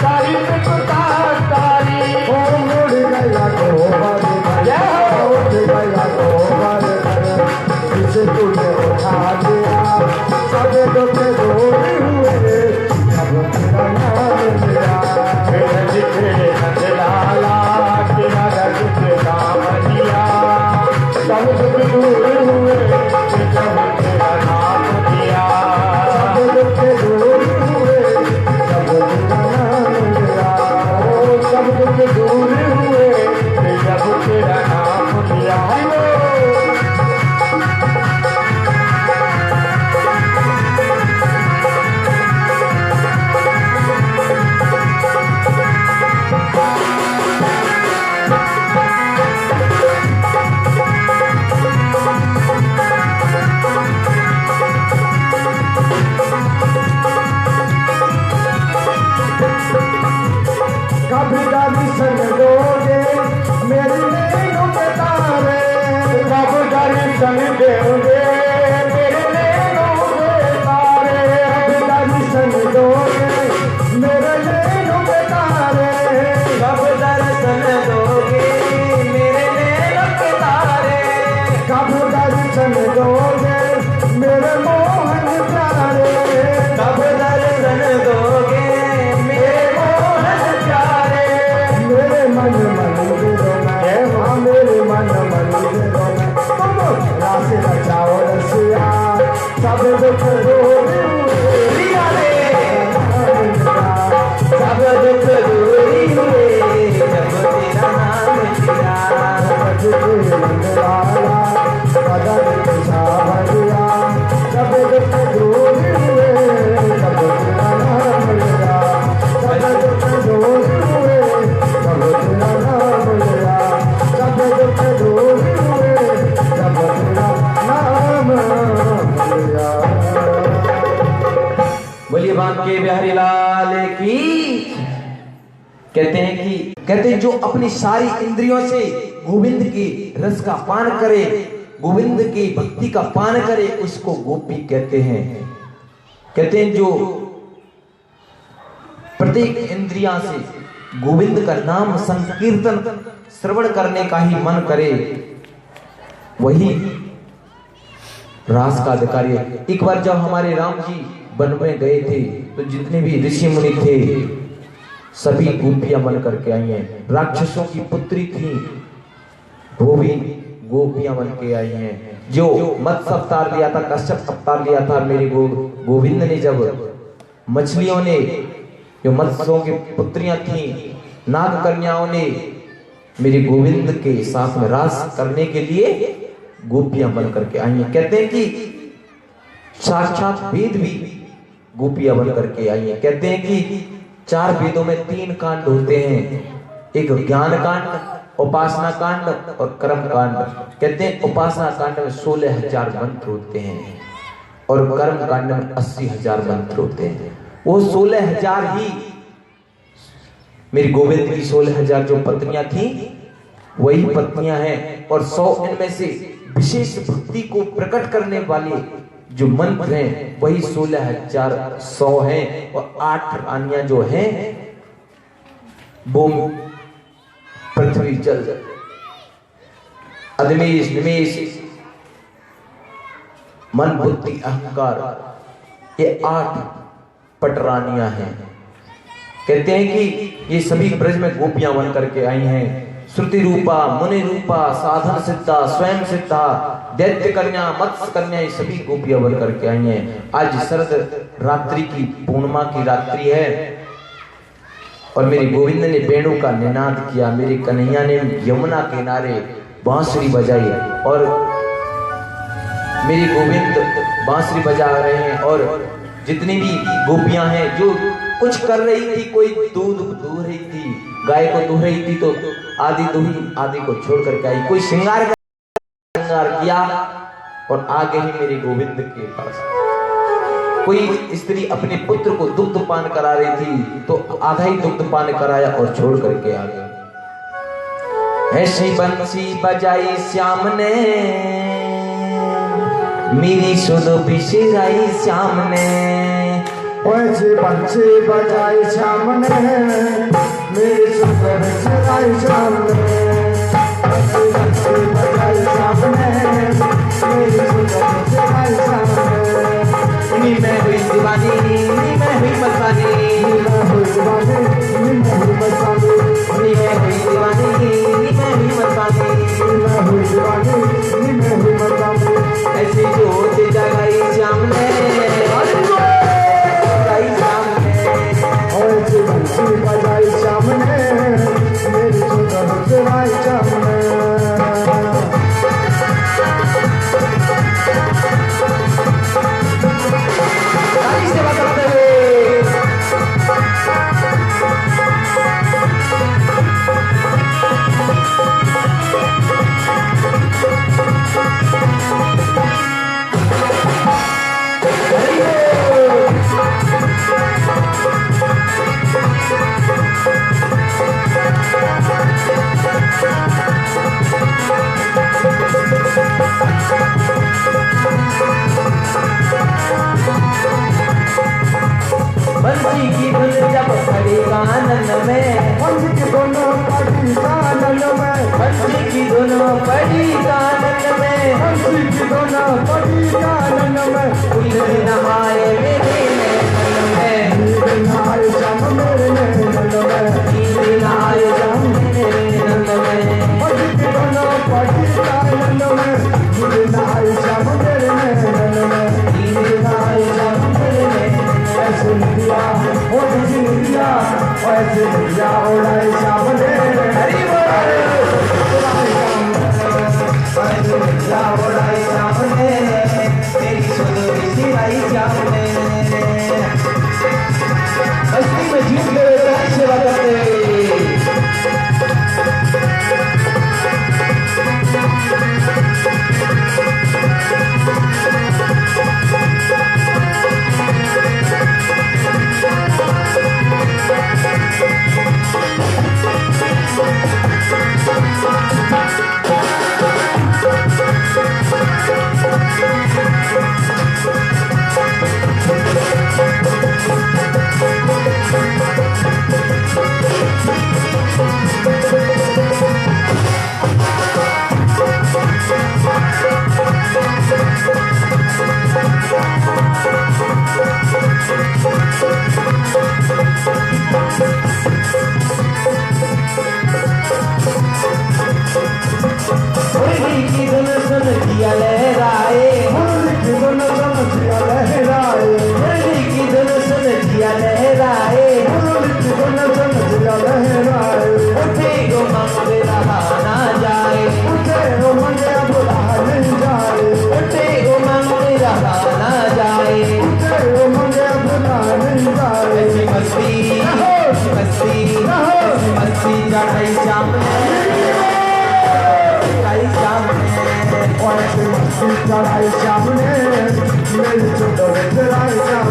सारी विपदा टाली। ओ मुड़ गया गोबर भया, उठ गया गोबर भया, जिसे तूने उठा लिया सब दुख दूर हुए जब तेरा नाम लिया। तेरे जिक्र नंदलाला तेरा जिक्र नाम लिया, सब दुख दूर हुए जब तेरा नाम लिया, सब दुख दूर हुए जब तेरा नाम लिया। ओ सब दुख दूर हुए जब तेरा नाम लिया। कभी कभी संग दोगे मेरे नैनों के तारे, कभी कभी संग दोगे मेरे नैनों के तारे, कभी कभी संग दोगे मेरे नैनों के तारे, कभी दर्शन दोगे मेरे नैनों के तारे, कभी दर्शन दोगे मेरे मोहन प्यारे, कभी दर्शन दोगे मेरे मोहन प्यारे। मेरे मन मंदिरों में, हाँ मेरे मन मंदिरों में तुम रास रचाओ रसिया, सब दुख दूर लिया रे, सब दुख दूरी हुए जब तेरा नाम लिया। मंगवाला बदन दिशा भरिया, सब दुख दूर हुए जब तेरा नाम लिया, सब दुख दूर हुए जब तेरा नाम लिया, सब दुख दूर हुए जब तेरा नाम लिया। बोलिए बांके बिहारी लाल की। कहते हैं जो अपनी सारी इंद्रियों से गोविंद की रस का पान करे, गोविंद की भक्ति का पान करे, उसको गोपी कहते हैं। कहते हैं जो प्रत्येक इंद्रिया से गोविंद का नाम संकीर्तन श्रवण करने का ही मन करे, वही रास का अधिकारी है। एक बार जब हमारे राम जी वन में गए थे तो जितने भी ऋषि मुनि थे सभी गोपियां बन करके आई हैं। राक्षसों की पुत्री थी वो भी गोपियां बन के आई हैं। जो मत्स्य अवतार लिया था, कश्यप अवतार लिया था मेरे गोविंद ने, जब मछलियों ने जो मत्स्यों की पुत्रियां थी, नाग कन्याओं ने मेरे गोविंद के साथ में रास करने के लिए गोपियां बन करके आई हैं। कहते हैं कि साक्षात वेद भी गोपियां बन करके आई हैं। कहते हैं कि 4 वेदों में 3 कांड होते हैं, एक ज्ञान कांड, उपासना कांड और कर्म कांड। कहते हैं उपासना कांड में 16,000 मंत्र होते हैं और कर्म कांड में 80,000 मंत्र होते हैं। वो 16,000 ही मेरी गोविंद की 16,000 जो पत्नियां थी वही पत्नियां हैं, और 100 इनमें से विशेष भक्ति को प्रकट करने वाले जो मंत्र हैं वही 16,100 हैं, और 8 रानियां जो हैं वो पृथ्वी जल अदमेश निमेश मन बुद्धि अहंकार, ये 8 पटरानियां हैं। कहते हैं कि ये सभी ब्रज में गोपियां बन करके आई हैं। श्रुति रूपा, मुनि रूपा, साधन सिद्धा, स्वयं सिद्धा, दैत्य कन्या, मत्स्य कन्या, ये सभी गोपियां बन करके आई हैं। आज शरद रात्रि की पूर्णिमा की रात्रि है और मेरे गोविंद ने वेणु का निनाद किया, मेरे कन्हैया ने यमुना किनारे बांसुरी बजाई और मेरे गोविंद बांसुरी बजा रहे हैं। और जितनी भी गोपियां हैं जो कुछ कर रही थी, कोई दूध दूह रही थी, गाय को दूह रही थी तो आधी दूही, आधी को छोड़ करके आई, कोई श्रृंगार किया और आ गई मेरे गोविंद के पास। कोई स्त्री अपने पुत्र को दुग्ध पान करा रही थी तो आधा ही दुग्ध पान कराया और छोड़ करके आ गई। ऐसी बंसी बजाई श्याम ने, मेरी सुध बिसराई श्याम ने। ऐसी बंसी बजाई श्याम ने, मेरी सुध बिसराई श्याम ने। ऐसी बंसी बजाई श्याम ने, मेरी सुध बिसराई श्याम ने। नी मैं हुई दीवानी, नी मैं हुई मस्तानी, नी मैं हुई दीवानी, नी मैं हुई मस्तानी, नी मैं हुई दीवानी, नी मैं हुई मस्तानी, नी मैं हुई दीवानी, नी मैं हुई मस्तानी। ऐसी जोत जगाई श्याम ने, जगाई श्याम ने। ऐसी बंसी बजाई श्याम ने, मेरी सुध बिसराई श्याम ने। बंसी की धुन जब पड़ी कानन में, बंसी की धुन पड़ी कानन में, बंसी की धुन पड़ी कानन में, बंसी की धुन पड़ी कानन में। नींद नहाए मेरे नैनन में, नींद नहाए श्याम मेरे नैनन में, नींद नहाए श्याम मेरे नैनन में। बंसी की धुन पड़ी कानन में, नींद नहाए श्याम मेरे नैनन में, नींद नहाए श्याम मेरे नैनन में। ऐसे नदिया ओ तुझी नदिया, ऐसे नदिया उड़ाए श्याम ने। हरि बोल, ऐसे नदिया उड़ाई श्याम ने, तेरी सुध बिसराई श्याम ने। मस्ती में झूठ गए तो सेवा करते। बंसी चढ़ाई श्याम ने मेरी चोदर चढ़ाई श्याम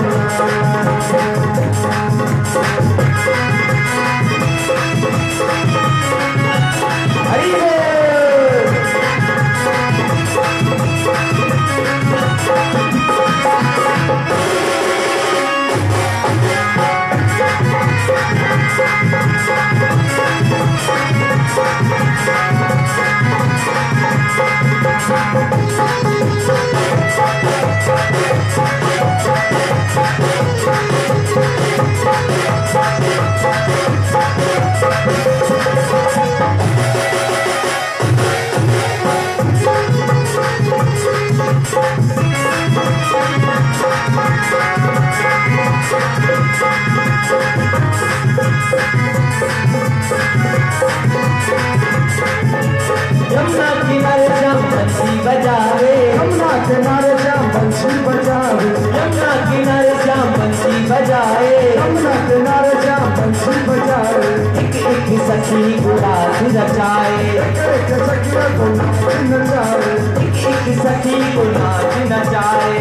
यमुना किनारे श्याम बंसी बजावे, यमुना किनारे श्याम बंसी बजावे, यमुना किनारे श्याम बंसी बजाए, यमुना किनारे श्याम बंसी बजावे। एक एक सखी को रात रचाए, एक सखिया को नाच नचाए, एक एक सखी को नाच नचाए,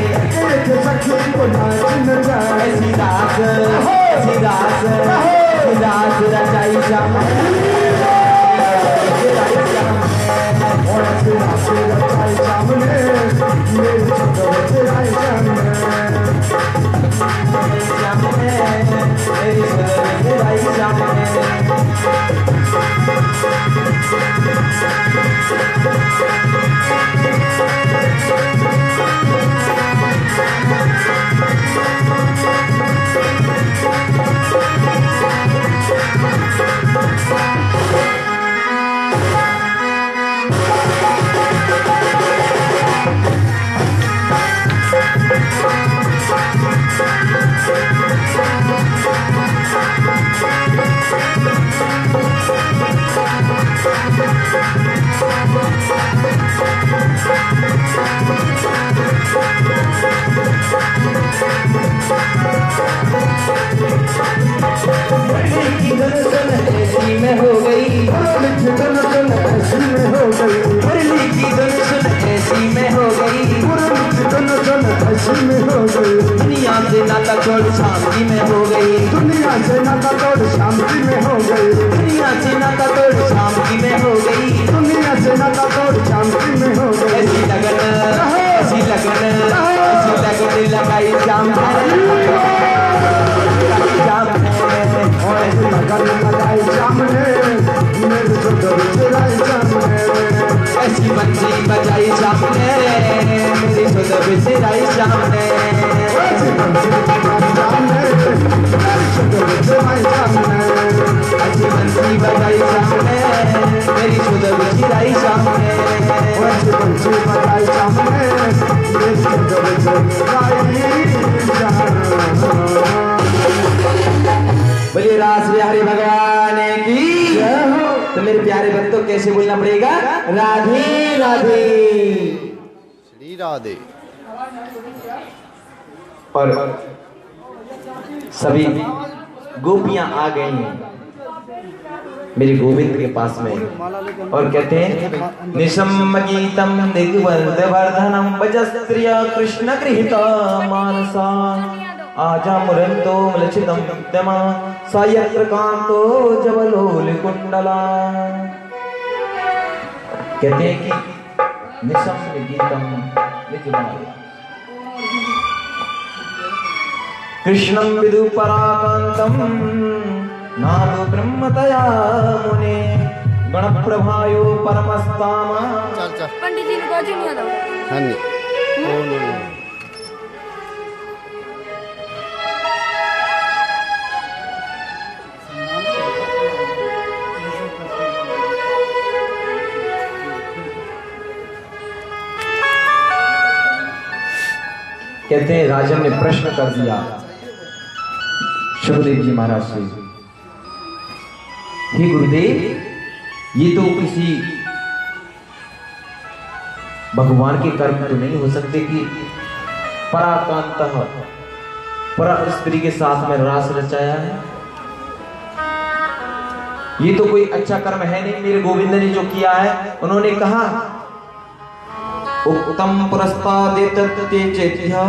एक सखी को नाच नचाए। ऐसी रात रचाई श्याम और ऐसी रात रचाई श्याम ने मेरी चोदर चढ़ाई श्याम ने। श्याम ने मेरी चढ़ाई श्याम ऐसी में हो गई, मुरली की धुन ऐसी में हो गई, मुरली की धुन ऐसी में हो गई, मुरली की धुन ऐसी में हो गई। दुनिया से नाता छोड़ शांति में हो गई, दुनिया से नाता तोड़ शांति में हो गई, दुनिया से नाता तोड़ शांति में हो गई, दुनिया से नाता तोड़ शांति में हो गई। ऐसी लगन लगाई श्याम और ऐसी लगन लगाई श्याम ने मेरी चोदर चढ़ाई श्याम ने। ऐसी बंसी बजाई श्याम ने मेरी चोदर चढ़ाई श्याम ने। ऐसी बंसी बजाई श्याम ने मेरी चोदर चढ़ाई श्याम ने। ऐसी बंसी बजाई श्याम ने मेरी चोदर चढ़ाई श्याम ने। ऐसी बंसी बजाई श्याम ने मेरी चोदर चढ़ाई श्याम। बोलिए रास बिहारी भगवान की जय हो। तो मेरे प्यारे भक्तों कैसे बोलना पड़ेगा? राधे राधे। श्री राधे। और सभी गोपियां आ गई हैं मेरे गोविंद के पास में और कहते हैं निशम गीतम दिग्वंद वर्धनम भजस्त्रिया कृष्ण गृहीत मानसा आजा मुरंतो मलचितम विद्यमा सायत्र कांतो जबलोल कुंडला। कहते हैं कि निशम गीतम दिग्वंद कृष्णं विदु पराकांतम नादो ब्रह्मतया मुने गणप्रभायो परमस्तामा। चल पंडित जी को नहीं आता। हाँ जी। Oh no. कहते हैं राजन ने प्रश्न कर दिया सुखदेव जी महाराज से, हे गुरुदेव ये तो किसी भगवान के कर्म तो नहीं हो सकते कि पराकांतः पर स्त्री के साथ में रास रचाया है। ये तो कोई अच्छा कर्म है नहीं मेरे गोविंद ने जो किया है। उन्होंने कहा उक्तं पुरस्तादेतत्ते चेत्या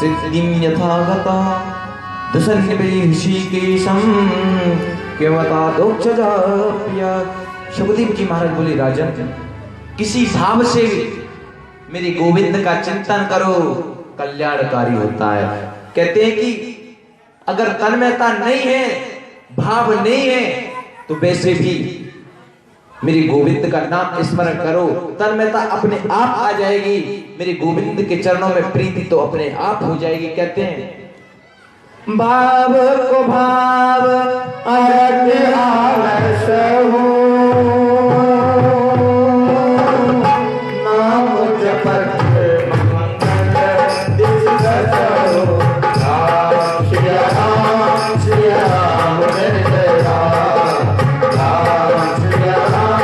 सिद्धिं यथा गता दशन्निभे ऋषिकेशं केवता दोक्षजाप्य। शुभदीप जी महाराज बोले, राजन किसी भाव से मेरे गोविंद का चिंतन करो, कल्याणकारी होता है। कहते हैं कि अगर तन्मयता नहीं है, भाव नहीं है, तो वैसे भी मेरे गोविंद का नाम स्मरण करो, तन्मयता अपने आप आ जाएगी। मेरे गोविंद के चरणों में प्रीति तो अपने आप हो जाएगी। कहते हैं भाव को भाव अरग आलस हो, नाम जपत मंगल दिवस हो। राम श्री राम श्री राम जय जय राम, राम श्री राम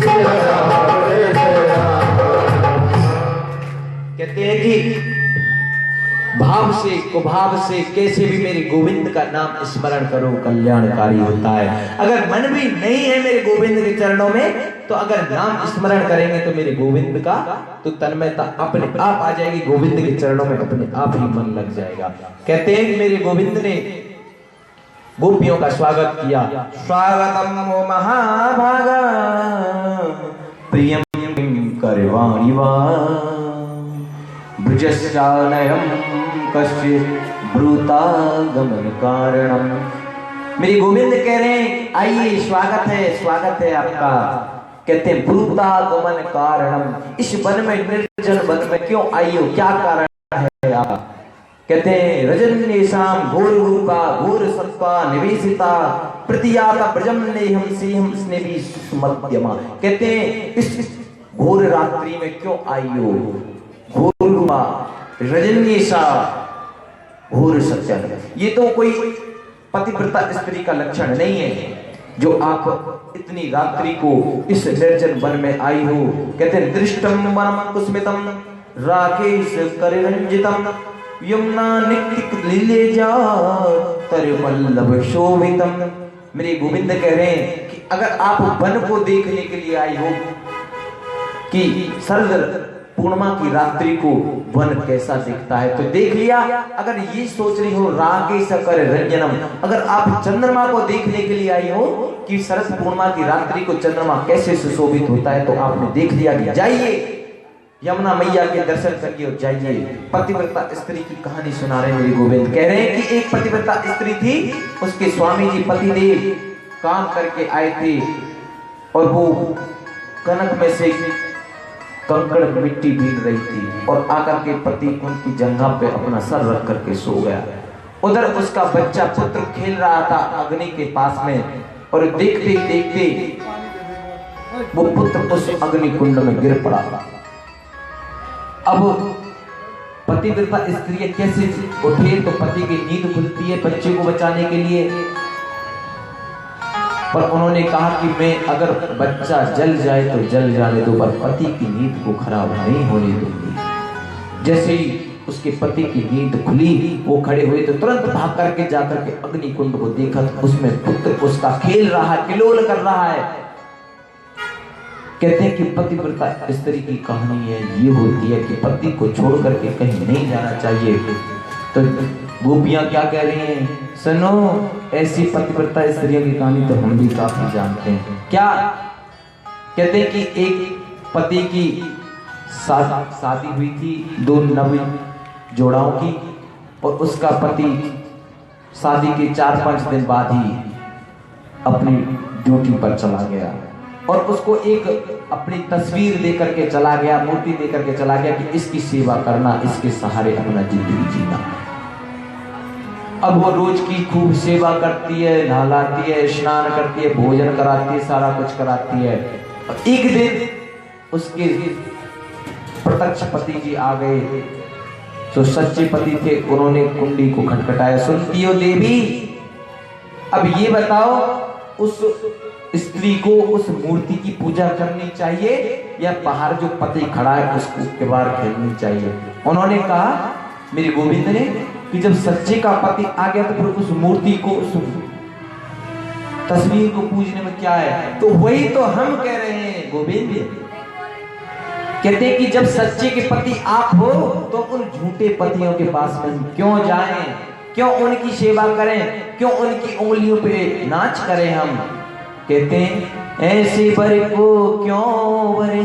श्री राम जय जय राम। कहते हैं कि भाव से कुभाव से कैसे भी मेरे गोविंद का नाम स्मरण करो, कल्याणकारी होता है। अगर मन भी नहीं है मेरे गोविंद के चरणों में, तो अगर नाम स्मरण करेंगे तो मेरे गोविंद का तो तन्मयता अपने आप आ जाएगी, गोविंद के चरणों में अपने आप ही मन लग जाएगा। कहते हैं मेरे गोविंद ने गोपियों का स्वागत किया। स्वागतम ओ महाभागा प्रियम करवाणि वा ब्रजस्यानयं कस्य ब्रूतागमन कारणम। मेरे गोविंद कह रहे हैं आइए, स्वागत है आपका। कहते हैं ब्रूतागमन कारणम, इस वन में निर्जन वन में क्यों आई हो, क्या कारण है आपका। कहते हैं रजन्येषाम घोर रूपा घोर सत्वा निवेशिता प्रतियाता ब्रजम नेहम सिंहम स्नेही सुमध्यमा। कहते हैं इस घोर रात्रि में क्यों आई हो, घोर रूपा रजन्येषा घोर सत्य। ये तो कोई पतिव्रता स्त्री का लक्षण नहीं है जो आप इतनी रात्रि को इस निर्जन वन में आई हो। कहते हैं दृष्टम वनम कुस्मितम राकेश कररंजितम यमुना नित्य लीले जा तरवल्लभ शोभितम। मेरे गोविंद कह रहे हैं कि अगर आप वन को देखने के लिए आई हो कि शरद पूर्णिमा की रात्रि को वन कैसा दिखता है, तो देख लिया। अगर ये सोच रही हो राकेश कररंजनम, अगर आप चंद्रमा को देखने के लिए आई हो कि शरद पूर्णिमा की रात्रि को चंद्रमा कैसे सुशोभित होता है, तो आपने देख लिया कि जाइए यमुना मैया के दर्शन करिए और जाइए। पतिव्रता स्त्री की कहानी सुना रहे मेरे गोविंद। कह रहे हैं कि एक पतिव्रता स्त्री थी, उसके स्वामी जी पतिदेव काम करके आए थे और वो कनक में से कंकड़ मिट्टी भीग रही थी और आकर के पति उनकी जंघा पे अपना सर रख करके सो गया। उधर उसका बच्चा पुत्र खेल रहा था अग्नि के पास में, और देखते ही देखते वो पुत्र उस अग्नि कुंड में गिर पड़ा। अब पतिव्रता स्त्री कैसे उठे, तो पति की नींद खुलती है बच्चे को बचाने के लिए, पर उन्होंने कहा कि मैं अगर बच्चा जल जाए तो जल जाने दो, पर पति की नींद को खराब नहीं होने दूंगी। जैसे ही उसके पति की नींद खुली, वो खड़े हुए तो तुरंत भाग करके जाकर के अग्नि कुंड को देखा, तो उसमें पुत्र उसका खेल रहा है, किलोल कर रहा है। कहते हैं कि पतिव्रता स्त्री की कहानी है ये होती है कि पति को छोड़ करके कहीं नहीं जाना चाहिए। तो गोपियां क्या कह रही हैं, सुनो ऐसी पतिव्रता स्त्रियों की कहानी तो हम भी काफी जानते हैं। क्या कहते हैं कि एक पति की शादी हुई थी दो नवी जोड़ाओं की, और उसका पति शादी के 4-5 दिन बाद ही अपनी ड्यूटी पर चला गया, और उसको एक अपनी तस्वीर दे करके चला गया, मूर्ति दे करके चला गया कि इसकी सेवा करना, इसके सहारे अपना जिंदगी जीना। अब वो रोज की खूब सेवा करती है, नहलाती है, स्नान करती है, भोजन कराती है, सारा कुछ कराती है। और एक दिन उसके प्रत्यक्ष पति जी आ गए, जो सच्चे पति थे, उन्होंने कुंडी को खटखटाया, सुनती हो देवी, अब ये बताओ उस स्त्री को उस मूर्ति की पूजा करनी चाहिए या बाहर जो पति खड़ा है उसके बाहर खेलनी चाहिए। उन्होंने कहा मेरे गोविंद ने कि जब सच्चे का पति आ गया तो फिर उस मूर्ति को, उस तस्वीर को पूजने में क्या है। तो वही तो हम कह रहे हैं गोविंद, कहते हैं कि जब सच्चे के पति आप हो तो उन झूठे पतियों के पास में हम क्यों जाएं, क्यों उनकी सेवा करें, क्यों उनकी उंगलियों पे नाच करें हम। कहते हैं ऐसे बर को क्यों बरे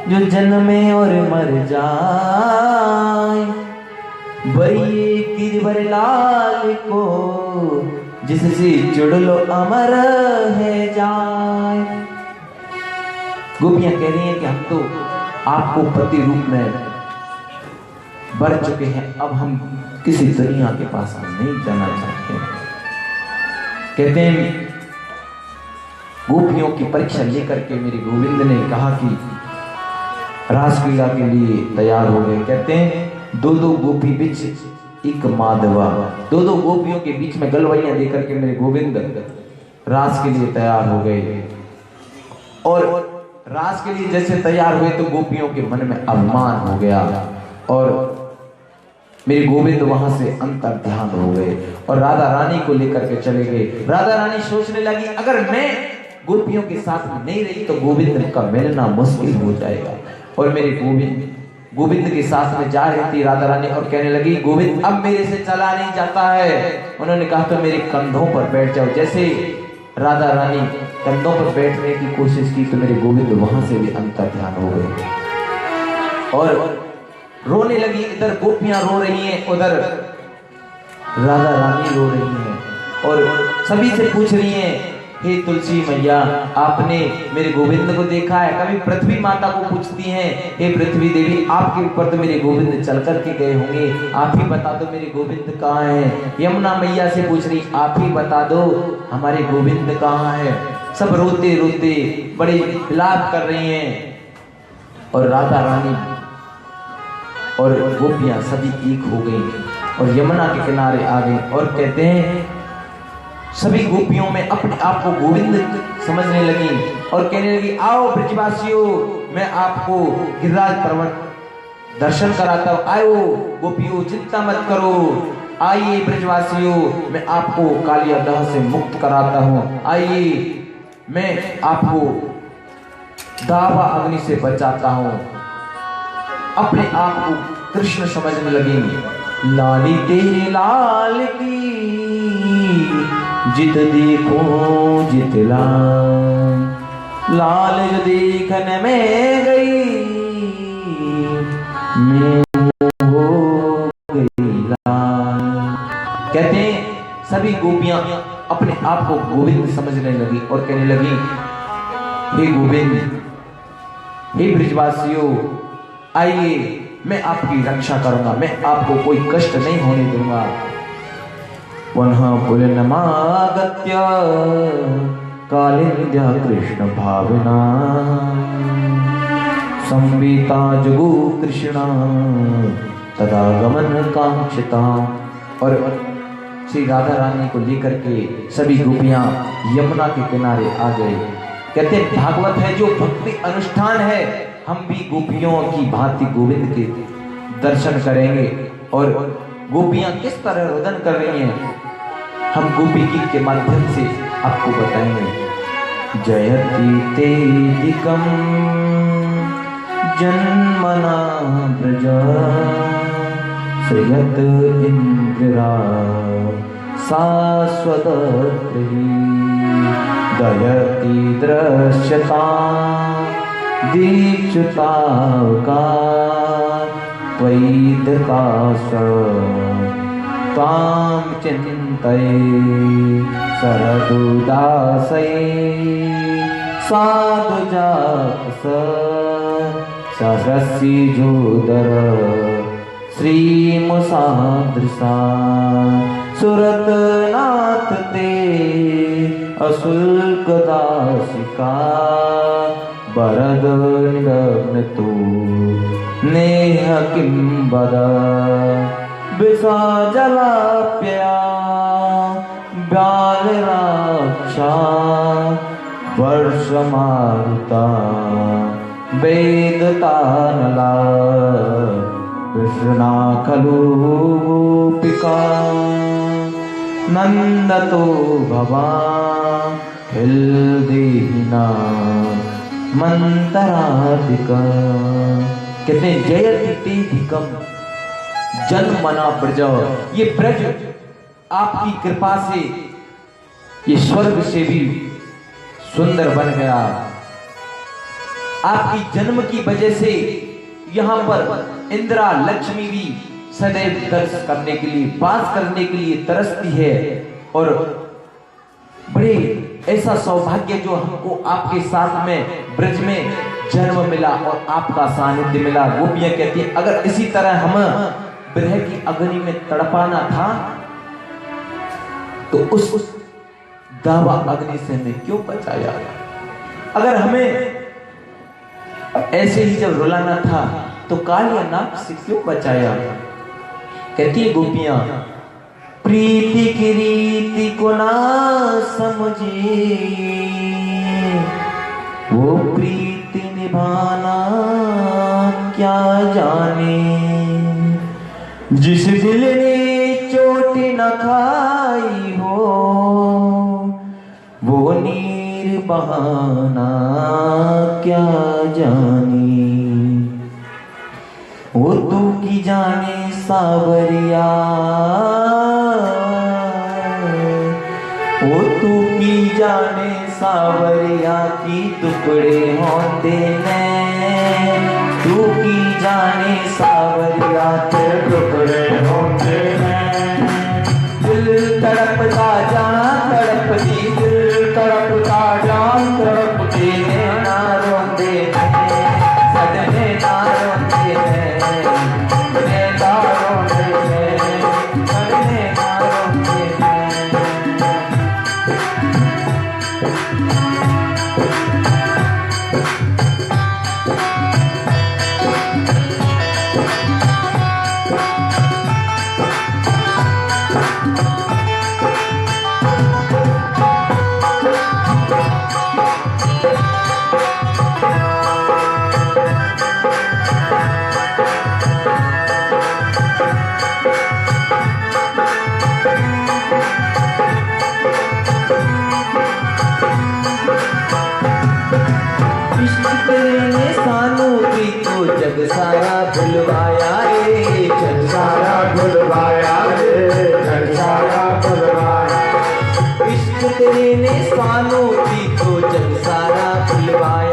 जो जन्मे और मर जाए, बरिए गिरवर लाल को जिससे जुड़ लो अमर है जाए। गोपियां कह रही हैं कि हम तो आपको पति रूप में बर चुके हैं, अब हम किसी दुनिया के पास हम नहीं जाना चाहते। कहते हैं गोपियों की परीक्षा लेकर के मेरे गोविंद ने कहा कि रासलीला के लिए तैयार हो गए। कहते हैं दो दो गोपी बीच एक माधवा, दो दो गोपियों के बीच में गलवैया देकर के मेरे गोविंद रास के लिए तैयार हो गए। और रास के लिए जैसे तैयार हुए तो गोपियों के मन में अभिमान हो गया और मेरे गोविंद वहां से अंतर ध्यान हो गए और राधा रानी को लेकर के चले गए। राधा रानी सोचने लगी अगर मैं गोपियों के साथ में नहीं रही तो गोविंद का मिलना मुश्किल हो जाएगा। और मेरे गोविंद के साथ में जा रही थी राधा रानी और कहने लगी गोविंद अब मेरे से चला नहीं जाता है। उन्होंने कहा तो मेरे कंधों पर बैठ जाओ। जैसे राधा रानी कंधों पर बैठने की कोशिश की तो मेरे गोविंद वहां से भी अंतर ध्यान हो गए और रोने लगी। इधर गोपियां रो रही हैं, उधर राधा रानी रो रही हैं और सभी से पूछ रही हैं हे तुलसी मैया आपने मेरे गोविंद को देखा है? कभी पृथ्वी माता को पूछती हैं हे पृथ्वी देवी आपके ऊपर तो मेरे गोविंद चल कर के गए होंगे, आप ही बता दो मेरे गोविंद कहाँ है। यमुना मैया से पूछ रही आप ही बता दो हमारे गोविंद कहाँ है। सब रोते रोते बड़े विलाप कर रही हैं और राधा रानी और गोपियां सभी एक हो गई और यमुना के किनारे आ गई और कहते हैं सभी गोपियों में अपने आप को गोविंद समझने लगी और कहने लगी आओ ब्रजवासियों मैं आपको गिरिराज पर्वत दर्शन कराता हूँ, आयो गोपियों चिंता मत करो, आइए ब्रजवासियों मैं आपको कालिया दह से मुक्त कराता हूँ, आइए मैं आपको दावा अग्नि से बचाता हूँ। अपने आप को कृष्ण समझने लगेंगे। लाली तेरे लाल की जित देखो जित लाल जो देखने में गई मैं हो गई लाल। कहते हैं सभी गोपियां अपने आप को गोविंद समझने लगी और कहने लगी हे गोविंद हे ब्रजवासियों आइए मैं आपकी रक्षा करूंगा, मैं आपको कोई कष्ट नहीं होने दूंगा। पुनः पुलिनमागत्य कालिंद्या कृष्ण भावना संवीता जगु कृष्ण तदा गमन कांक्षिता। और श्री राधा रानी को लेकर के सभी गोपियां यमुना के किनारे आ गए। कहते भागवत है जो भक्ति अनुष्ठान है, हम भी गोपियों की भांति गोविंद के दर्शन करेंगे और गोपियां किस तरह रुदन कर रही हैं हम गोपी गीत के माध्यम से आपको बताएंगे। जयति तेदिकं जन्मना ब्रज श्रियत इंदिरा शाश्वत दयति दृश्यता दीक्षुता त्वयि धृतास तां चिन्तये शरदुदासये साधुजात सहस्री जोदर श्रीमुसादृशा सुरतनाथ ते अशुल्क दासिका बरद निगम्न तू नेह किं वद विषा जलाप्या व्याल राक्षा वर्षमारुता वेदता नला कृष्णा खलु गोपिका नंदतो भवा हिलदीना मंतराधिका। कहते हैं जयति ते धिकम जन्म मना ब्रज। ये ब्रज आपकी कृपा से ये स्वर्ग से भी सुंदर बन गया। आपकी जन्म की वजह से यहाँ पर इंदिरा लक्ष्मी भी सदैव दर्श करने के लिए, वास करने के लिए तरसती है। और बड़े ऐसा सौभाग्य जो हमको आपके साथ में ब्रज में जन्म मिला और आपका सानिध्य मिला। गोपियां कहती है अगर इसी तरह हम विरह की अग्नि में तड़पाना था तो उस दावा अग्नि से हमें क्यों बचाया। अगर हमें ऐसे ही जब रुलाना था तो कालिया नाग से क्यों बचाया। कहती है गोपियां प्रीति की रीति को ना समझे, वो प्रीति निभाना क्या जाने। जिस दिल ने चोट न खाई हो वो नीर बहाना क्या जाने। वो तू की जाने सावरिया, वो तू की जाने सावरिया की टुकड़े होते हैं। तू की जाने सावरिया के टुकड़े होते हैं। दिल तड़पता जान तड़पती, दिल तड़पता जान तड़पती ना रोते हैं, सदने ना रोते हैं। जग सारा भुलवाया रे, जग सारा भुलवाया रे, जग सारा भुलवाया। इश्क तेरे ने सानों की तो जग सारा भुलवाया।